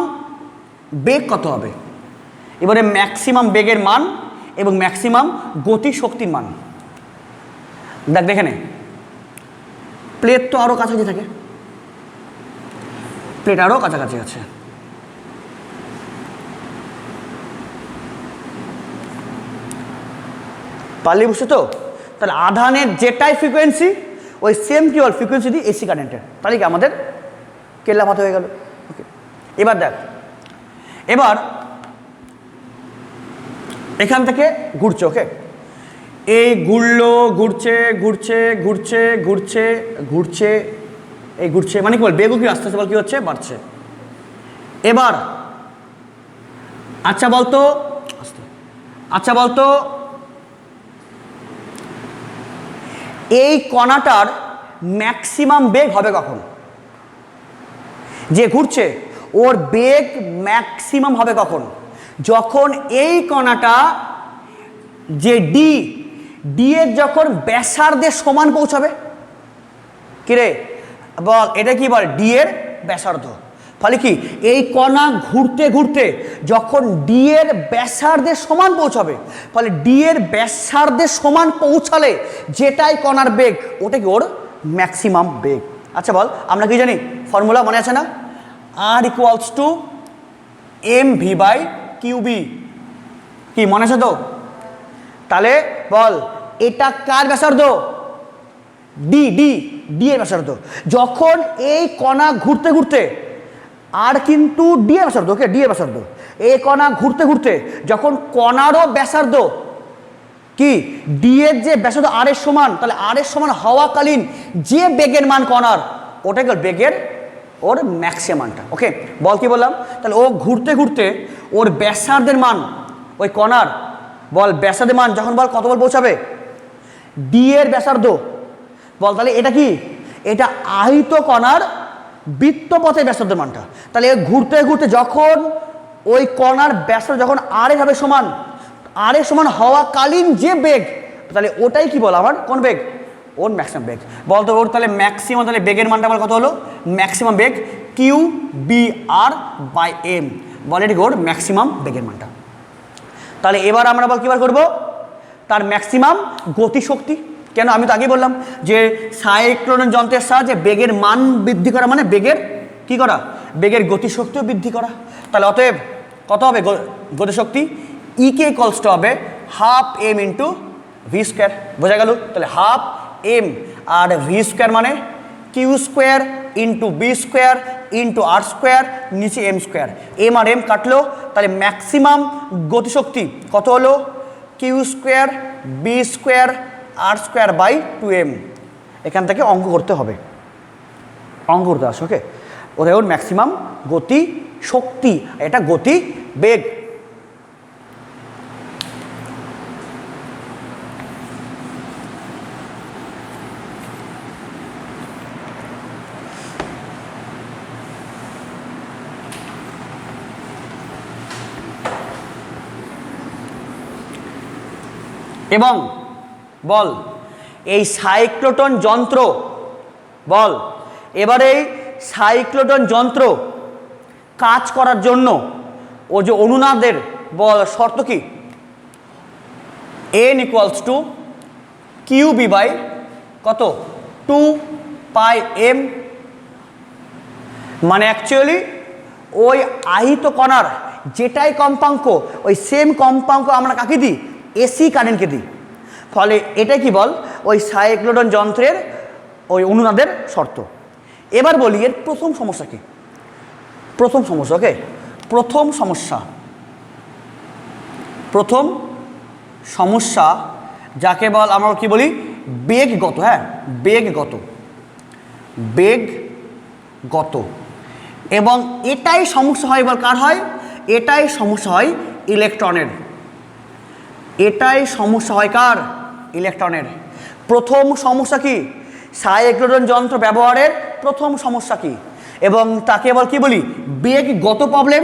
বেগ কত হবে। এবারে ম্যাক্সিমাম বেগের মান এবং ম্যাক্সিমাম গতি শক্তির মান দেখে নে। প্লেট তো আরও কাছাকাছি থাকে, প্লেট আরও কাছাকাছি আছে। পারলি বুঝছো তো? তাহলে আধানের যেটাই ফ্রিকোয়েন্সি ওই সেম কি বল ফ্রিকোয়েন্সি দিয়ে এসি কারেন্টের, তাহলে কি আমাদের কেল্লাফাতে হয়ে গেল, ওকে। এবার দেখ, এবার এখান থেকে ঘুরছে, ওকে, এই ঘুরছে মানে কি বল বেগও কি আস্তে আস্তে বল কি হচ্ছে বাড়ছে। এবার আচ্ছা বলতো এই কণাটার ম্যাক্সিমাম বেগ হবে কখন, যে ঘুরছে ওর বেগ ম্যাক্সিমাম হবে কখন? যখন এই কণাটা যে ডি এর যখন ব্যাসার্ধের সমান পৌঁছাবে। কিরে বল, এটা কি বল? ডি এর ব্যাসার্ধ। ফলে কি এই কণা ঘুরতে ঘুরতে যখন ডি এর ব্যাসার্ধের সমান পৌঁছাবে, ফলে ডি এর ব্যাসার্ধের সমান পৌঁছালে যেটাই কণার বেগ, ওটা কি ওর ম্যাক্সিমাম বেগ। আচ্ছা বল, আমরা কি জানি ফর্মুলা মনে আছে না? R equals to m v by q B. কি মনে আছে তো? তাহলে বল, এটা কার ব্যাসার্ধ? ডি ডি ডি এর ব্যাসার্ধ। যখন এই কণা ঘুরতে ঘুরতে, আর কিন্তু ডি এর ব্যাসার্ধ, ওকে, ডি এর ব্যাসার্ধ, এই কণা ঘুরতে ঘুরতে যখন কণারও ব্যাসার্ধ কি ডি এর যে ব্যাসার্ধ আর এর সমান, তাহলে আর এর সমান হওয়াকালীন যে বেগের মান কণার, ওটাই গেল বেগের ওর ম্যাক্সিমামটা। ওকে, বল কি বললাম? তাহলে ও ঘুরতে ঘুরতে ওর ব্যাসার্ধের মান, ওই কণার বল ব্যাসার্ধের মান যখন বল কত বল পৌঁছাবে? ডি এর ব্যাসার্ধ। বল তাহলে এটা কি? এটা আহিত কণার বৃত্তপথের ব্যাসার্ধের মানটা। তাহলে ঘুরতে ঘুরতে যখন ওই কণার ব্যাসার্ধ যখন আর এর হবে সমান, আর এর সমান হওয়াকালীন যে বেগ, তাহলে ওটাই কি বল আমার কোন বেগ? ওর ম্যাক্সিমাম বেগ। বলতো ওর তাহলে ম্যাক্সিমাম, তাহলে বেগের মানটা আমার কত হলো? ম্যাক্সিমাম বেগ q B r by m. বল এটি ওর ম্যাক্সিমাম বেগের মানটা। তাহলে এবার আমরা বল কী বার করবো? তার ম্যাক্সিমাম গতিশক্তি। কেন? আমি তো আগেই বললাম যে সাইক্লোটন যন্ত্রের সাহায্যে বেগের মান বৃদ্ধি করা মানে বেগের কি করা? বেগের গতিশক্তিও বৃদ্ধি করা। তাহলে অতএব কত হবে গতিশক্তি? ইকে ইকুয়ালস টু হবে half m into v square. বোঝা গেল? তাহলে হাফ এম আর ভি স্কোয়ার মানে q square into B square into r square, নিচে এম স্কোয়ার। এম আর এম কাটলো, তাহলে ম্যাক্সিমাম গতিশক্তি কত হলো? Q square B square r square by 2m। এখান থেকে অঙ্ক করতে হবে, অঙ্ক করতে আসো। ওকে, ওদের ওর ম্যাক্সিমাম গতি শক্তি, এটা গতি বেগ। এবং বল এই সাইক্লোটন যন্ত্র, বল এবারে এই সাইক্লোটন যন্ত্র কাজ করার জন্য ও যে অনুনাদের বল শর্ত কি? N equals to Q B by কত? 2 পাই এম। মানে অ্যাকচুয়ালি ওই আহিত কণার যেটাই কম্পাঙ্ক, ওই সেম কম্পাঙ্ক আমরা কাকে দিই? এসি কারেন্টকে দিই। ফলে এটাই কি বল? ওই সাইক্লোটন যন্ত্রের ওই অনুনাদের শর্ত। এবার বলি এর প্রথম সমস্যা কি? প্রথম সমস্যা, ওকে, প্রথম সমস্যা যাকে বল আমরা কি বলি? বেগগত। হ্যাঁ, বেগগত। এবং এটাই সমস্যা হয়, বল কার হয়? এটাই সমস্যা হয় ইলেকট্রনের। এটাই সমস্যা হয় কার? ইলেকট্রনের। প্রথম সমস্যা কি? সাইক্লোটন যন্ত্র ব্যবহারের প্রথম সমস্যা কি? এবং তাকে বল কি বলি? বেগগত প্রবলেম।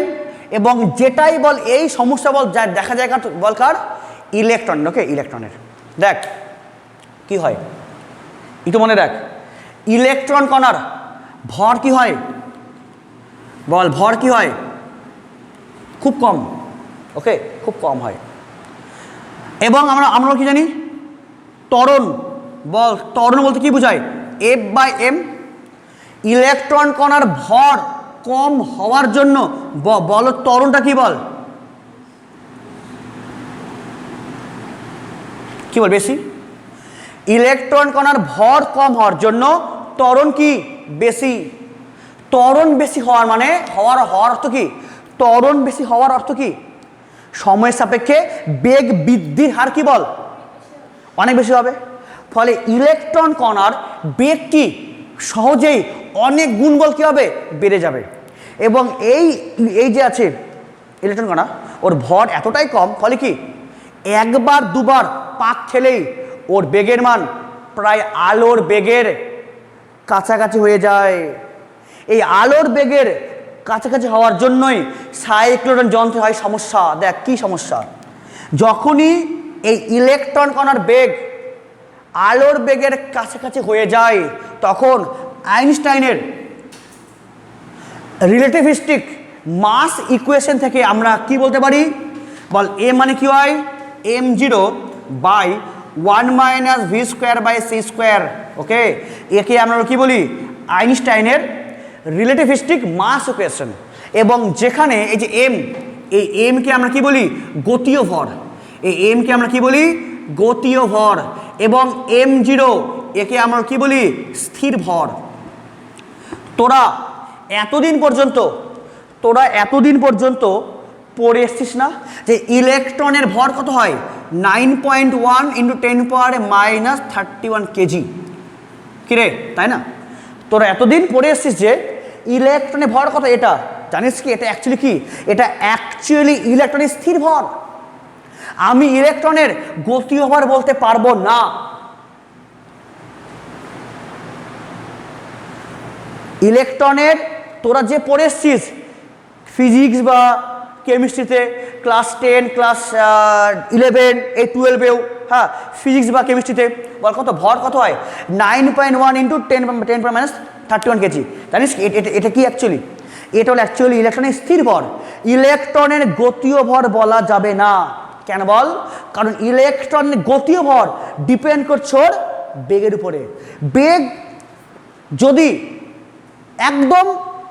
এবং যেটাই বল এই সমস্যা বল যা দেখা যায় কার? বল কার? ইলেকট্রন। ওকে, ইলেকট্রনের। দেখ কি হয় একটু মনে রাখ। ইলেকট্রন কণার ভর কি হয়? বল ভর কি হয়? খুব কম। ওকে, খুব কম হয়। এবং আমরা কি জানি? ত্বরণ। বল ত্বরণ বলতে কি বোঝায়? F by M. ইলেকট্রন কণার ভর কম হওয়ার জন্য বল ত্বরণটা কি? বল কি বল? বেশি। ইলেকট্রন কণার ভর কম হওয়ার জন্য ত্বরণ কি? বেশি। ত্বরণ বেশি হওয়ার মানে হওয়ার অর্থ কি? ত্বরণ বেশি হওয়ার অর্থ কি? সময়ের সাপেক্ষে বেগ বৃদ্ধির হার কি? বল অনেক বেশি হবে। ফলে ইলেকট্রন কণার বেগ কি সহজেই অনেক গুণ বল কি হবে? বেড়ে যাবে। এবং এই যে আছে ইলেকট্রন কণা, ওর ভর এতটাই কম, ফলে কি একবার দুবার পাক খেলেই ওর বেগের মান প্রায় আলোর বেগের কাছাকাছি হয়ে যায়। এই আলোর বেগের কাছাকাছি হওয়ার জন্যই সাইক্লোটন যন্ত্রে হয় সমস্যা। দেখ কি সমস্যা, যখনই এই ইলেকট্রন কণার বেগ আলোর বেগের কাছাকাছি হয়ে যায় তখন আইনস্টাইনের রিলেটিভিস্টিক মাস ইকুয়েশন থেকে আমরা কি বলতে পারি, বল এ মানে কি হয় m0/1 - v²/c²। ওকে, একে আমরা কি বলি আইনস্টাইনের রিলেটিভিস্টিক মাস ইকুয়েশন। এবং যেখানে এই যে এম, এই এমকে আমরা কি বলি গতীয় ভর, এই এমকে আমরা কি বলি গতীয় ভর, এবং m0 একে আমরা কি বলি স্থির ভর। তোরা এতদিন পর্যন্ত পড়ে এসছিস না যে ইলেকট্রনের ভর কত হয় 9.1 × 10⁻³ কেজি, কিরে তাই না? তোরা এতদিন পড়ে এসছিস যে ইলেকট্রনের ভর কত, এটা জানিস কি? এটা অ্যাকচুয়ালি কি? এটা অ্যাকচুয়ালি ইলেকট্রনের স্থির ভর। আমি ইলেকট্রনের গতীয় ভর বলতে পারবো না। ইলেকট্রনের তোরা যে পড়ে এসছিস ফিজিক্স বা কেমিস্ট্রিতে, ক্লাস 10, ক্লাস 11, এই 12এও, হ্যাঁ ফিজিক্স বা কেমিস্ট্রিতে বল কত ভর কত হয় 9.1 × 10⁻³ কেজি। জানিস কি এটা কি অ্যাকচুয়ালি? এটা হলো অ্যাকচুয়ালি ইলেকট্রনের স্থির ভর। ইলেকট্রনের গতীয় ভর বলা যাবে না। কেন বল? কারণ ইলেকট্রনের গতীয় ভর ডিপেন্ড করছে ওর বেগের উপরে। বেগ যদি একদম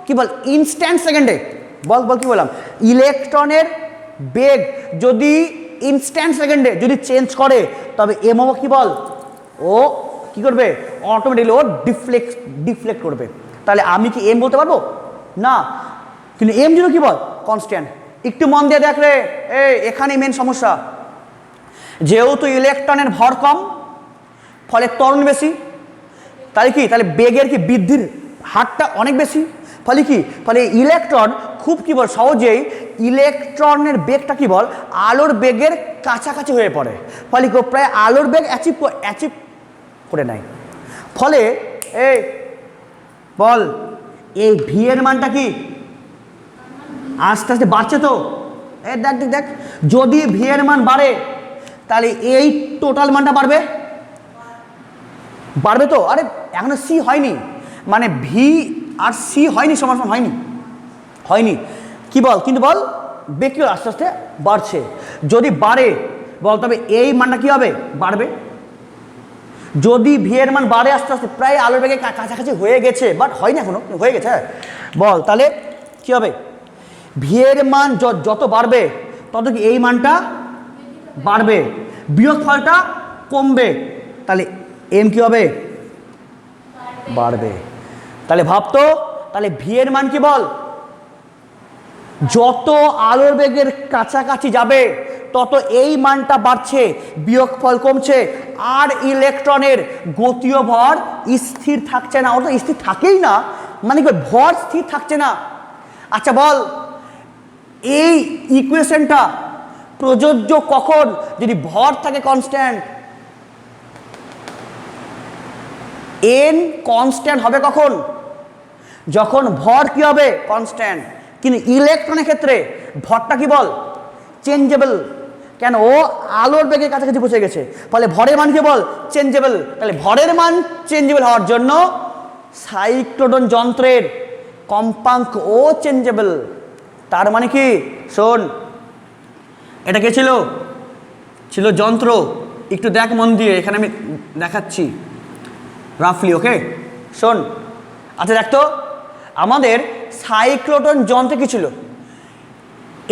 কি বল ইনস্ট্যান্ট সেকেন্ডে, বল কি বললাম, ইলেকট্রনের বেগ যদি ইনস্ট্যান্ট সেকেন্ডে যদি চেঞ্জ করে তবে এমও কি বল ও কি করবে অটোমেটিকলি ও ডিফ্লেক্ট করবে। তাহলে আমি কি এম বলতে পারবো না, কিন্তু m0 কি বল কনস্ট্যান্ট। একটু মন দিয়ে দেখ রে, এখানে মেন সমস্যা। যেহেতু ইলেকট্রনের ভর কম ফলে ত্বরণ বেশি, তাহলে কি তাহলে বেগের কি বৃদ্ধির হারটা অনেক বেশি, ফলে কি ফলে ইলেকট্রন খুব কি বল সহজেই ইলেকট্রনের বেগটা কি বল আলোর বেগের কাছাকাছি হয়ে পড়ে, ফলে প্রায় আলোর বেগ অ্যাচিভ করে নেয়। ফলে এই বল এই ভি এর মানটা কি আস্তে আস্তে বাড়ছে তো, দেখ যদি ভি এর মান বাড়ে তাহলে এই টোটাল মানটা বাড়বে তো। আরে এখনো সি হয়নি, মানে ভি আর সি হয়নি, সমান হয়নি কি বল, কিন্তু বল বেগ কি আস্তে আস্তে বাড়ছে। যদি বাড়ে বল তবে এই মানটা কি হবে বাড়বে। যদি ভি এর মান বাড়ে আস্তে আস্তে প্রায় আলোর বেগে কাছাকাছি হয়ে গেছে, বাট হয়নি এখনো, হয়ে গেছে বল, তাহলে কি হবে ভি এর মান যত বাড়বে তত কি এই মানটা বাড়বে, বিয়োগফলটা কমবে, তাহলে এম কি হবে বাড়বে। তাহলে ভাবতো, তাহলে ভি এর মান কি বল যত আলোর বেগের কাছাকাছি যাবে তত এই মানটা বাড়ছে, বিয়োগফল কমছে, আর ইলেকট্রনের গতীয় ভর স্থির থাকছে না, অর্থাৎ স্থির থাকেই না, মানে কি ভর স্থির থাকছে না। আচ্ছা বল এই ইকুয়েশনটা প্রযোজ্য কখন? যদি ভর থাকে কনস্ট্যান্ট। এন কনস্ট্যান্ট হবে কখন? যখন ভর কি হবে কনস্ট্যান্ট। কিন্তু ইলেকট্রনের ক্ষেত্রে ভরটা কি বল চেঞ্জেবল। কেন? ও আলোর বেগের কাছাকাছি পৌঁছে গেছে, ফলে ভরের মান কি বল চেঞ্জেবল। তাহলে ভরের মান চেঞ্জেবল হওয়ার জন্য সাইক্লোটন যন্ত্রের কম্পাঙ্ক ও চেঞ্জেবল। তার মানে কি শোন, এটা কে ছিল যন্ত্র। একটু দেখ মন দিয়ে, এখানে আমি দেখাচ্ছি রাফলি, ওকে শোন। আচ্ছা দেখতো আমাদের সাইক্লোটন যন্ত্রে কি ছিল,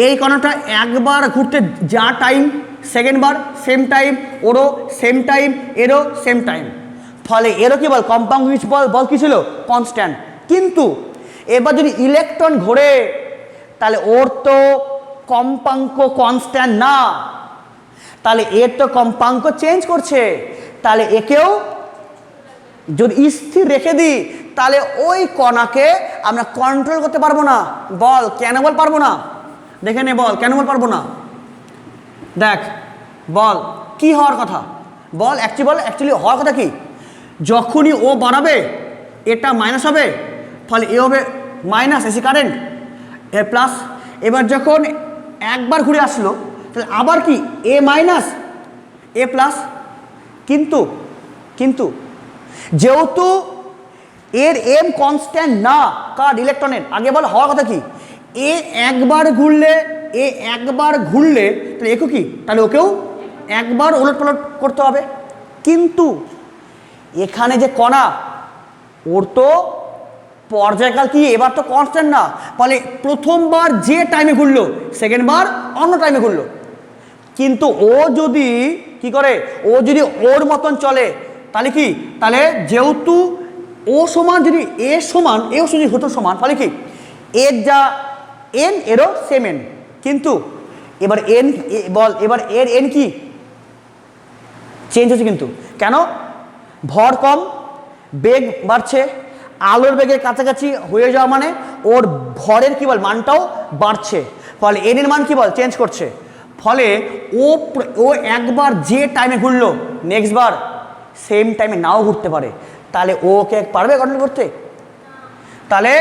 এই কণাটা একবার ঘুরতে যা টাইম, সেকেন্ড বার সেম টাইম, ওরও সেম টাইম, এরও সেম টাইম, ফলে এরও কি বল কম্পাঙ্ক বল কি ছিল কনস্ট্যান্ট। কিন্তু এবার যদি ইলেকট্রন ঘোরে তাহলে ওর তো কম্পাঙ্ক কনস্ট্যান্ট না, তাহলে এর তো কম্পাঙ্ক চেঞ্জ করছে, তাহলে একেও যদি স্থির রেখে দিই তাহলে ওই কণাকে আমরা কন্ট্রোল করতে পারবো না। বল কেন বল পারবো না? দেখে নে বল কেন বল পারবো না। দেখ বল কি হওয়ার কথা, বল অ্যাকচুয়ালি হওয়ার কথা কি, যখনই ও বাড়াবে এটা মাইনাস হবে, ফলে এ হবে মাইনাস এসি কারেন্ট, এর প্লাস, এবার যখন একবার ঘুরে আসলো তাহলে আবার কি এ মাইনাস এ প্লাস, কিন্তু কিন্তু যেহেতু এর এম কনস্ট্যান্ট না, কার ইলেকট্রনের, আগে বল হওয়ার কথা কি এ একবার ঘুরলে তাহলে একও কি, তাহলে ওকেও একবার ওলট পালট করতে হবে। কিন্তু এখানে যে কণা ওর তো পর্যায়কাল কি এবার তো কনস্ট্যান্ট না, ফলে প্রথমবার যে টাইমে ঘুরলো সেকেন্ড বার অন্য টাইমে ঘুরলো। কিন্তু ও যদি কি করে, ও যদি ওর মতন চলে তাহলে কি, তাহলে যেহেতু ও সমান যদি এ সমান এও যদি হতো সমান, ফলে কি এর যা এন এরও সেম এন, কিন্তু এবার এন বল এবার এর এন কি চেঞ্জ হচ্ছে, কিন্তু কেন, ভর কম বেগ বাড়ছে, আলোর বেগের কাছাকাছি হয়ে যাওয়া মানে ওর ভরের কি বল মানটাও বাড়ছে, ফলে এন এর মান কি বল চেঞ্জ করছে, ফলে ও একবার যে টাইমে ঘুরলো নেক্সট বার সেম টাইমে নাও ঘুরতে পারে, তাহলে ওকে পারবে কন্ট্রোল করতে? তাহলে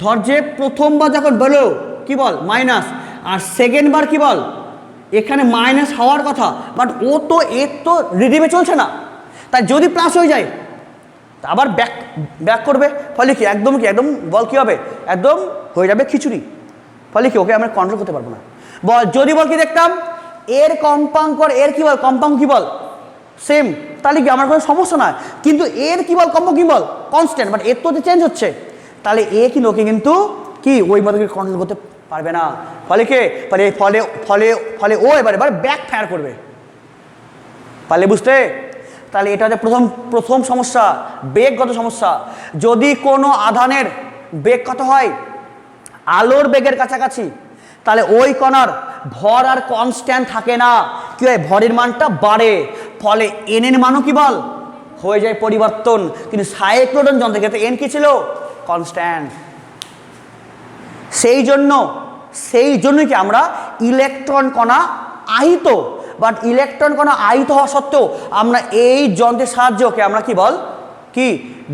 ধর যে প্রথমবার যখন বলো কি বল মাইনাস, আর সেকেন্ড বার কি বল এখানে মাইনাস হওয়ার কথা, বাট ও তো এর তো রিডিমে চলছে না, তাই যদি প্লাস হয়ে যায় আবার ব্যাক করবে, ফলে কি একদম বল কি হবে, একদম হয়ে যাবে খিচুড়ি, ফলে কি ওকে আমরা কন্ট্রোল করতে পারবো না। বল যদি বল কি দেখতাম এর কম্পাঙ্ক এর কি বল কম্পাঙ্ক কি বল সেম, তাহলে কি আমার কোনো সমস্যা না, কিন্তু এর কি বল কম্পাঙ্ক কি বল কনস্ট্যান্ট, বাট এর তো চেঞ্জ হচ্ছে, তাহলে এ কিন্তু ওকে কিন্তু কি ওই মতো কন্ট্রোল করতে পারবে না, ফলে কে ফলে ফলে ফলে ফলে ও এবার ব্যাক ফায়ার করবে, পারলে বুঝতে? তাহলে এটা হচ্ছে প্রথম সমস্যা, বেগগত সমস্যা। যদি কোনো আধানের বেগ কত হয় আলোর বেগের কাছাকাছি, তাহলে ওই কণার ভর আর কনস্ট্যান্ট থাকে না, কি হয় ভরের মানটা বাড়ে, ফলে এন এর মানও কি বল হয়ে যায় পরিবর্তন, কিন্তু সাইক্লোট্রন যন্ত্রের ক্ষেত্রে এন কি ছিল কনস্ট্যান্ট। সেই জন্যই কি আমরা ইলেকট্রন কণা আহিত, বাট ইলেকট্রন কণা আহিত হওয়া সত্ত্বেও আমরা এই যন্ত্রের সাহায্যে ওকে আমরা কি বল কি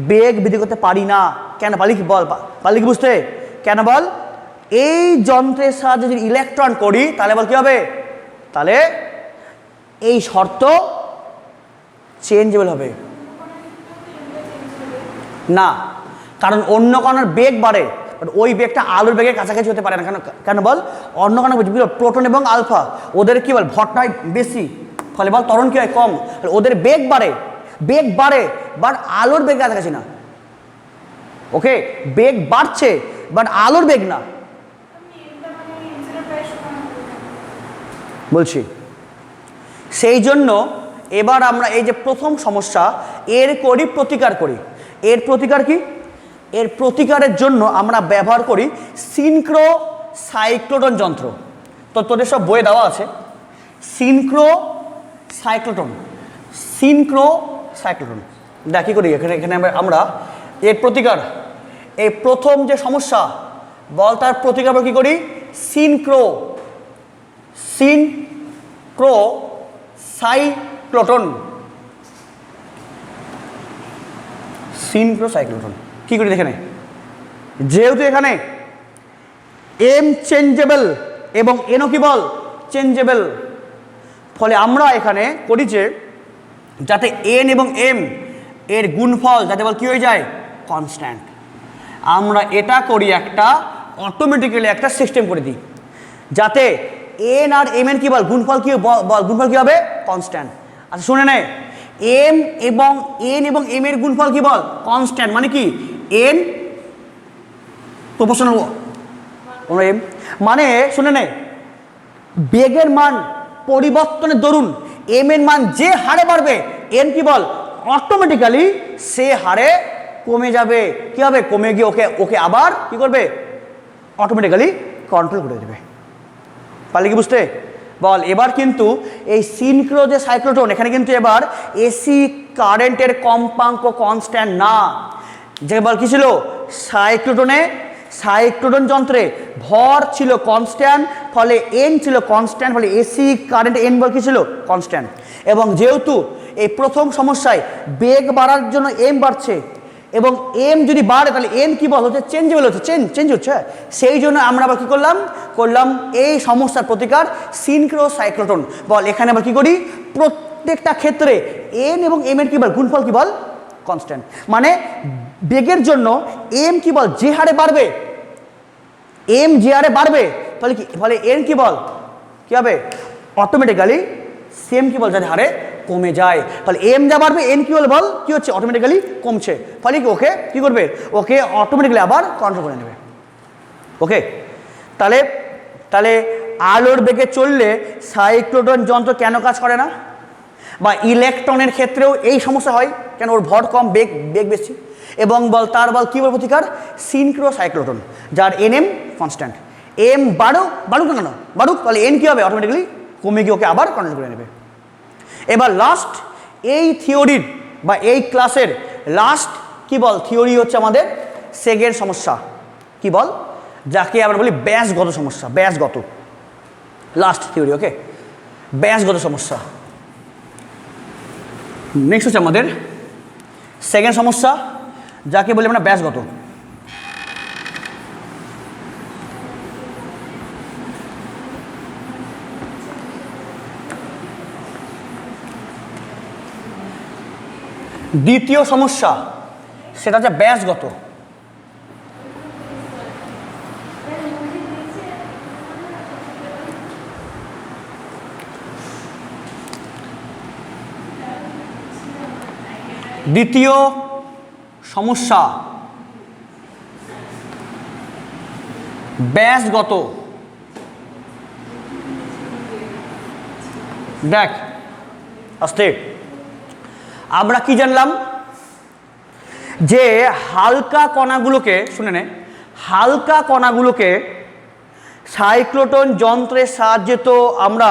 বেগ বৃদ্ধি করতে পারি না, কেন পারলি কি বল, পারলি কি বুঝতে কেন বল, এই যন্ত্রের সাহায্যে যদি ইলেকট্রন করি তাহলে বল কি হবে, তাহলে এই শর্ত চেঞ্জেবল হবে না, কারণ অন্য কণার বেগ বাড়ে বাট ওই বেগটা আলোর বেগের কাছাকাছি হতে পারে না, কেন বল অন্য কণা প্রোটন এবং আলফা ওদের কি বল ভরটা বেশি, ফলে বল ত্বরণ কি হয় কম, ওদের বেগ বাড়ে বাট আলোর বেগের কাছাকাছি না, ওকে বেগ বাড়ছে বাট আলোর বেগ না, বলছি। সেই জন্য এবার আমরা এই যে প্রথম সমস্যা এর প্রতিকার করি, এর প্রতিকার কি, এর প্রতিকারের জন্য আমরা ব্যবহার করি সিনক্রো সাইক্লোট্রন যন্ত্র, তো তোদের সব বইয়ে দেওয়া আছে সিনক্রো সাইক্লোট্রন, দেখি করি এখানে আমরা এর প্রতিকার, এই প্রথম যে সমস্যা বল তার প্রতিকার কি করি সিনক্রো সাইক্লোট্রন, কি করি দেখে নে, যেহেতু এখানে এম চেঞ্জেবল এবং এনও কি বল চেঞ্জেবল, ফলে আমরা এখানে করি যে যাতে এন এবং এম এর গুণফল যাতে বল কি হয়ে যায় কনস্ট্যান্ট, আমরা এটা করি একটা অটোমেটিক্যালি একটা সিস্টেম করে দিই যাতে এন আর এম এর কি বল গুণফল কি হবে কনস্ট্যান্ট। আচ্ছা শুনে নে, এন এবং এম এর গুণফল কি বল কনস্ট্যান্ট, মানে কি এন প্রপোর্শনাল এম, মানে শুনে নে বেগের মান পরিবর্তনের দরুন এম এর মান যে হারে বাড়বে এন কি বল অটোমেটিক্যালি সে হারে কমে যাবে, কি হবে কমে গিয়ে ওকে আবার কি করবে অটোমেটিক্যালি কন্ট্রোল করে দেবে, পারলে কি বুঝতে? বল এবার কিন্তু এই সিনক্রো যে সাইক্লোট্রন এখানে কিন্তু এবার এসি কারেন্টের কম্পাঙ্ক কনস্ট্যান্ট না, যে বল কি ছিল সাইক্লোট্রন যন্ত্রে ভর ছিল কনস্ট্যান্ট, ফলে এন ছিল কনস্ট্যান্ট, ফলে এসি কারেন্ট এন বল কি ছিল কনস্ট্যান্ট, এবং যেহেতু এই প্রথম সমস্যায় বেগ বাড়ার জন্য এম বাড়ছে এবং এম যদি বাড়ে তাহলে এম কি বল হচ্ছে চেঞ্জেবল হচ্ছে, চেঞ্জ হচ্ছে। সেই জন্য আমরা আবার কী করলাম এই সমস্যার প্রতিকার সিনক্রোসাইক্লোট্রন বল। এখানে আবার কী করি, প্রত্যেকটা ক্ষেত্রে এন এবং এম এর কী বল গুণফল কী বল কনস্ট্যান্ট। মানে বেগের জন্য এম কি বল যে হারে বাড়বে, এম যে হারে বাড়বে ফলে কি, ফলে এন কি বল কী হবে অটোমেটিক্যালি সেম কি বল যার হারে কমে যায়। তাহলে এম যা বাড়বে এন কি বল কি হচ্ছে অটোমেটিক্যালি কমছে, ফলে কি ওকে কি করবে, ওকে অটোমেটিক্যালি আবার কন্ট্রোল করে নেবে। ওকে, তাহলে আলোর বেগে চললে সাইক্লোট্রন যন্ত্র কেন কাজ করে না, বা ইলেকট্রনের ক্ষেত্রেও এই সমস্যা হয় কেন, ওর ভর কম বেগ বেশি, এবং তার কী বল প্রতিকার সিনক্রোসাইক্লোট্রন যার এন এম কনস্ট্যান্ট। এম বাড়ুক না কেন বাড়ুক, তাহলে এন কী হবে অটোমেটিক্যালি কমে গিয়ে ওকে আবার কন্ট্রোল করে নেবে। এবার লাস্ট এই থিওরির বা এই ক্লাসের লাস্ট কি বল থিওরি হচ্ছে আমাদের সেগের সমস্যা, কি বল যাকে আমরা বলি ব্যাসগত সমস্যা, ব্যাসগত লাস্ট থিওরি। ওকে, ব্যাসগত সমস্যা। নেক্সট হচ্ছে আমাদের সেকেন্ড সমস্যা যাকে বলি আমরা ব্যাসগত। দ্বিতীয় সমস্যা সেটা হচ্ছে ব্যাসগত। দ্বিতীয় সমস্যা ব্যাসগত। দেখ আস্তে, আমরা কি জানলাম যে হালকা কণাগুলোকে, শুনে নে, হালকা কণাগুলোকে সাইক্লোট্রন যন্ত্রের সাহায্যে তো আমরা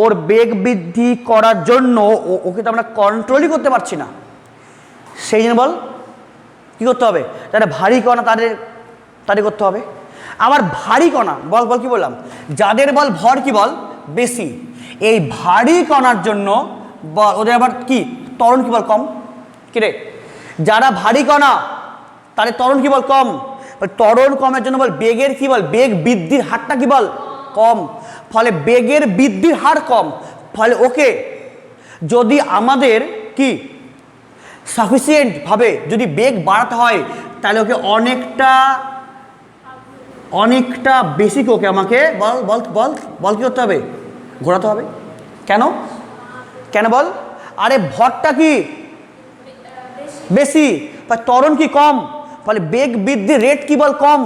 ওর বেগ বৃদ্ধি করার জন্য ওকে তো আমরা কন্ট্রোলই করতে পারছি না। সেই জন্য বল কী করতে হবে, যারা ভারী কণা তাদের করতে হবে। আবার ভারী কণা বল কি বললাম, যাদের বল ভর কি বল বেশি, এই ভারী কণার জন্য বল ওদের আবার কি ত্বরণ কি বল কম। কিরে, যারা ভারী কণা তাদের ত্বরণ কি বল কম, ত্বরণ কমের জন্য বল বেগের কি বল বেগ বৃদ্ধির হারটা কি বল কম, ফলে বেগের বৃদ্ধির হার কম, ফলে ওকে যদি আমাদের কি সাফিসিয়েন্টভাবে যদি বেগ বাড়াতে হয় তাহলে ওকে অনেকটা বেশি ওকে আমাকে বল কী করতে হবে, ঘোরাতে হবে। কেন বল, আরে ভরটা কি বেশি, ত্বরণ কি কম, ফলে বেগ বৃদ্ধির রেট কি বল কম,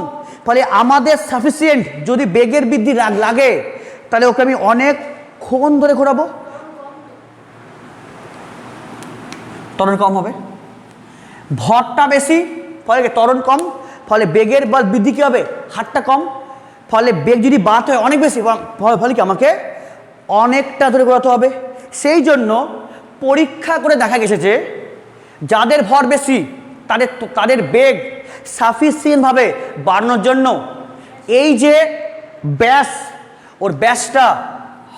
ফলে আমাদের সাফিসিয়েন্ট যদি বেগের বৃদ্ধি লাগে তাহলে ওকে আমি অনেকক্ষণ ধরে ঘোরাবো, ত্বরণ কম হবে। ভরটা বেশি ফলে ত্বরণ কম, ফলে বেগের বল বৃদ্ধি কী হবে হারটা কম, ফলে বেগ যদি বাড়াতে হয় অনেক বেশি, ফলে কি আমাকে অনেকটা ধরে ঘোরাতে হবে। সেই জন্য পরীক্ষা করে দেখা গেছে যে যাদের ভর বেশি তাদের বেগ সাফিসিয়েন্টভাবে বাড়ানোর জন্য এই যে ব্যাস, ওর ব্যাসটা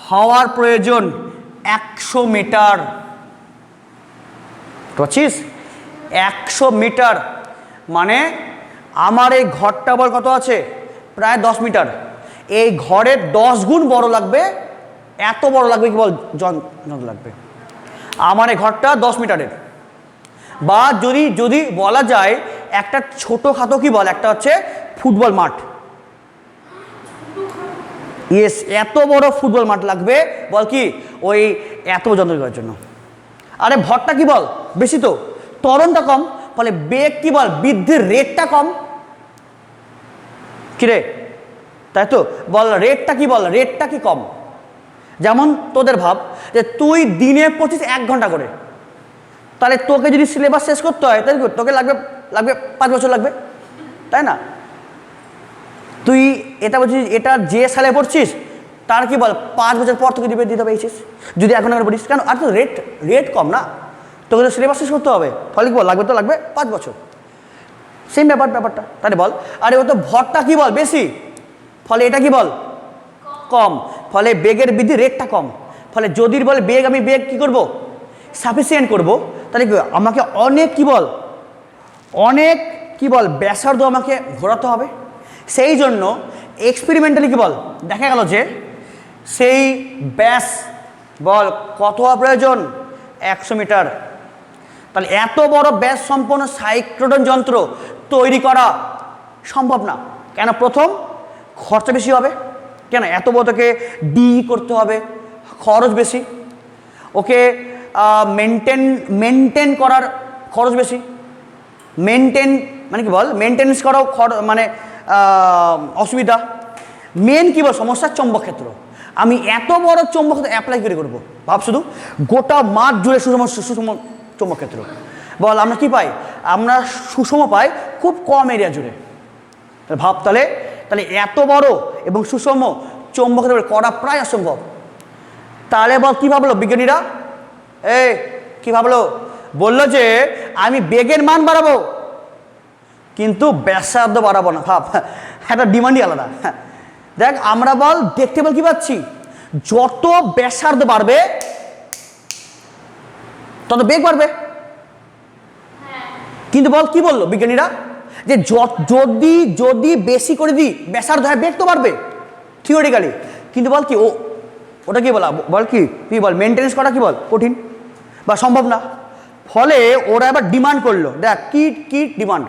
হওয়ার প্রয়োজন 100 মিটার। বুঝছিস, 100 মিটার মানে আমার এই ঘরটা বল কত আছে প্রায় 10 মিটার, এই ঘরের 10 গুণ বড় লাগবে, এত বড় লাগবে কি বল যন্ত্র লাগবে আমার এই ঘরটা 10 মিটারের। বা যদি বলা যায় একটা ছোটোখাটো কি বল একটা হচ্ছে ফুটবল মাঠ, ইয়েস এত বড় ফুটবল মাঠ লাগবে বল কি ওই এত যন্ত্র করার জন্য। আরে ভরটা কি বল বেশি, তো ত্বরণটা কম, ফলে বেগ কি বল বৃদ্ধির রেটটা কম। কিরে তাই তো বল, রেটটা কি বল রেটটা কি কম। যেমন তোদের ভাব যে তুই দিনে 1 ঘন্টা করে, তাহলে তোকে যদি সিলেবাস শেষ করতে হয় তাহলে তোকে লাগবে 5 বছর লাগবে, তাই না। তুই এটা বলছিস এটা যে সালে পড়ছিস তার কি বল 5 বছর পর তোকে দিতে হবে এইচএস, যদি এখন পড়িস কেন, আর তো রেট কম না, তোকে তো সিলেবাস শেষ করতে হবে, ফলে কি বল লাগবে 5 বছর। সেম ব্যাপারটা তাহলে বল, আরে ও তো ভরটা কি বল বেশি, ফলে এটা কি বল কম, ফলে বেগের বৃদ্ধি রেটটা কম, ফলে যদি বল বেগ কি করব সাফিসিয়েন্ট করব, তাহলে কি আমাকে অনেক কি বল অনেক কি বল ব্যাসার্ধ আমাকে ঘোরাতে হবে। সেই জন্য এক্সপেরিমেন্টালি কি বল দেখা গেল যে সেই ব্যাস বল কত হওয়া প্রয়োজন, 100 মিটার। তাহলে এত বড় ব্যাস সম্পন্ন সাইক্লোটন যন্ত্র তৈরি করা সম্ভব না। কেন? প্রথম খরচা বেশি হবে, কেন এত বড় থেকে করতে হবে, খরচ বেশি, ওকে মেনটেন করার খরচ বেশি, মানে কি বল মেনটেন্স করাও মানে অসুবিধা। মেন কি বল সমস্যা চৌম্বক ক্ষেত্র। আমি এত বড় চৌম্বক ক্ষেত্র অ্যাপ্লাই করে করবো, ভাব শুধু গোটা মাঠ জুড়ে সুষম চৌম্বক ক্ষেত্র। বল আমরা কি পাই? আমরা সুষম পাই খুব কম এরিয়া জুড়ে। ভাব তাহলে এত বড় এবং সুষম চৌম্বক ক্ষেত্র করা প্রায় অসম্ভব। তাহলে বল কী ভাবলো বিজ্ঞানীরা? কি ভাবলো? বললো যে আমি বেগের মান বাড়াবো কিন্তু ব্যাসার্ধ বাড়াবো না। ভাব, একটা ডিমান্ডই আলাদা। দেখ আমরা বল দেখতে বল কি পাচ্ছি, যত ব্যাসার্ধ বাড়বে তত বেগ বাড়বে। কিন্তু বল কি বললো বিজ্ঞানীরা? যে যদি বেশি করে দিই ব্যাসার্ধ হয়, বেগ তো বাড়বে থিওরিটিক্যালি। কিন্তু বল কি ওটা কি বলা, বল কি বল মেনটেন্স করা কি বল কঠিন বা সম্ভব না। ফলে ওরা এবার ডিমান্ড করলো, দেখ কি ডিমান্ড,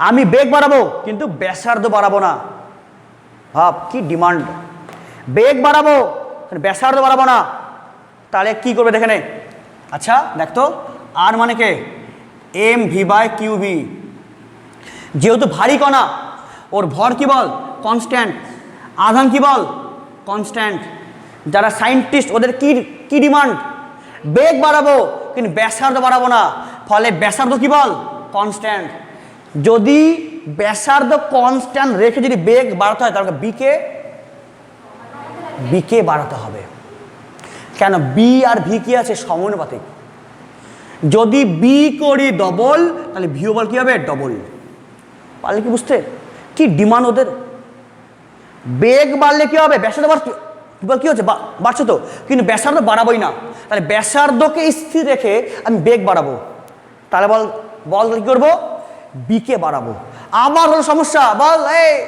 আমি বেগ বাড়াবো কিন্তু ব্যাসার্ধ বাড়াবো না। ভাব কি ডিমান্ড, বেগ বাড়াবো ব্যাসার্ধ বাড়াবো না। তাহলে কি করবে দেখে নে। আচ্ছা দেখতো আর মানে কে mv/qv, যেহেতু ভারী কণা ওর ভর কি বল কনস্ট্যান্ট, আধান কি বল কনস্ট্যান্ট। যারা সায়েন্টিস্ট ওদের কি ডিমান্ড, বেগ বাড়াবো কিন্তু ব্যাসার্ধ বাড়াবো না। ফলে ব্যাসার্ধ কি বল কনস্ট্যান্ট। যদি ব্যাসার্ধ কনস্ট্যান্ট রেখে যদি বেগ বাড়াতে হয় তাহলে বিকে বাড়াতে হবে। কেন? বি আর ভি কি আছে সমানুপাতিক। যদি বি করি ডবল তাহলে ভিও বল কি হবে ডবল। পারলে কি বুঝতে কি ডিমান্ড ওদের? বেগ বাড়লে কি হবে, ব্যাসার্ধ কি হচ্ছে বাড়ছে তো, কিন্তু ব্যাসার্ধ বাড়াবোই না। তাহলে ব্যাসার্ধকে স্থির রেখে আমি বেগ বাড়াবো, তাহলে বল কি করবো, বিকে বাড়াবো। আবার হলো সমস্যা, বল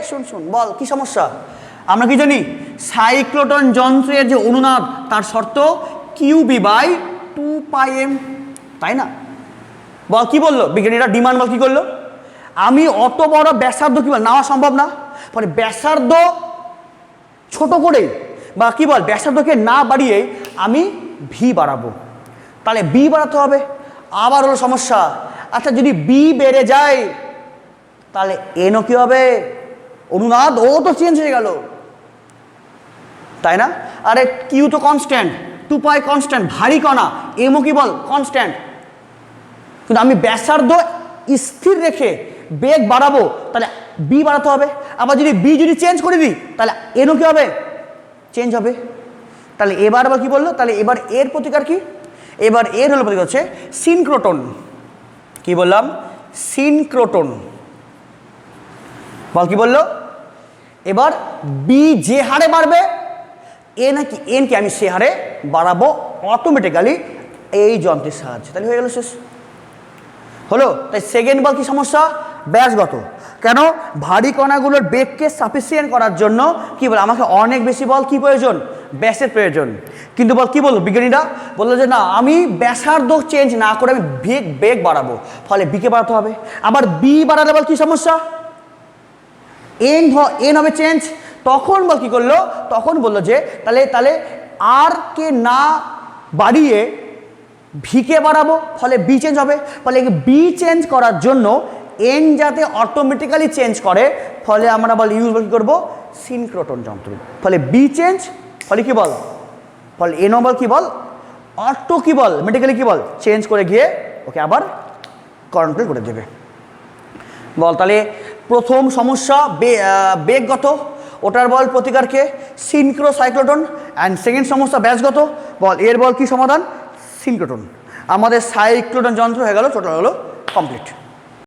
শুন বল কি সমস্যা? আমরা কি জানি সাইক্লোটন যন্ত্রের যে অনুনাদ তার শর্ত qb/2πm, তাই না? বল কি বললো বিজ্ঞানীরা, ডিমান্ড বল কি করলো, আমি অত বড় ব্যাসার্ধ কি বল নেওয়া সম্ভব না। ফলে ব্যাসার্ধ ছোট করে বা কি বল ব্যাসার্ধকে না বাড়িয়ে আমি ভি বাড়াবো, তাহলে বি বাড়াতে হবে। আবার হলো সমস্যা, আচ্ছা যদি বি বেড়ে যায় তাহলে এনও কি হবে, অনুনাদ ও তো চেঞ্জ হয়ে গেল, তাই না? আরে কিউ তো কনস্ট্যান্ট, 2π কনস্ট্যান্ট, ভারী কণা, এমও কি বল কনস্ট্যান্ট। কিন্তু আমি ব্যাসার্ধ স্থির রেখে বেগ বাড়াবো তাহলে বি বাড়াতে হবে। আবার যদি বি চেঞ্জ করে দিই তাহলে এনও কি হবে চেঞ্জ হবে। তাহলে এবার আবার কি বললো, তাহলে এবার এর প্রতিকার কি? এবার এর হলো প্রতিকার হচ্ছে সিনক্রোটন। কি বললাম? সিনক্রোটন। বল কি বললো? এবার বি যে হারে বাড়বে এনকে আমি সে হারে বাড়াবো অটোমেটিক্যালি এই যন্ত্রের সাহায্যে। তাহলে হয়ে গেল, শেষ হলো। তাই সেকেন্ড বল কি সমস্যা, ব্যাসগত। কেন? ভারী কণাগুলোর বেগকে সাফিসিয়েন্ট করার জন্য কি বলে আমাকে অনেক বেশি বল কি প্রয়োজন, ব্যাসের প্রয়োজন। কিন্তু বল কি বললো বিজ্ঞানীরা, বললো যে না আমি ব্যাসার্ধ চেঞ্জ না করে আমি বেগ বাড়াবো, ফলে বিকে বাড়াতে হবে। আবার বি বাড়ালে বল কি সমস্যা, এন হবে চেঞ্জ। তখন বল কি করলো, তখন বললো যে তাহলে আর কে না বাড়িয়ে ভিকে বাড়াবো, ফলে বি চেঞ্জ হবে। ফলে বি চেঞ্জ করার জন্য এন যাতে অটোমেটিক্যালি চেঞ্জ করে, ফলে আমরা ইউজ কি করবো সিনক্রোটন যন্ত্র। ফলে বি চেঞ্জ, ফলে কি বল, ফলে এনও বল কি বল অটো কি বল মেটিক্যালি কি বল চেঞ্জ করে গিয়ে ওকে আবার কন্ট্রোল করে দেবে। বল তাহলে প্রথম সমস্যা বেগগত, ওটার বল প্রতিকারকে সিনক্রোসাইক্লোটন। অ্যান্ড সেকেন্ড সমস্যা ব্যাসগত, বল এর বল কি সমাধান, সিনক্রোটন। আমাদের সাইক্লোটন যন্ত্র হয়ে গেল, টোটাল হলো কমপ্লিট।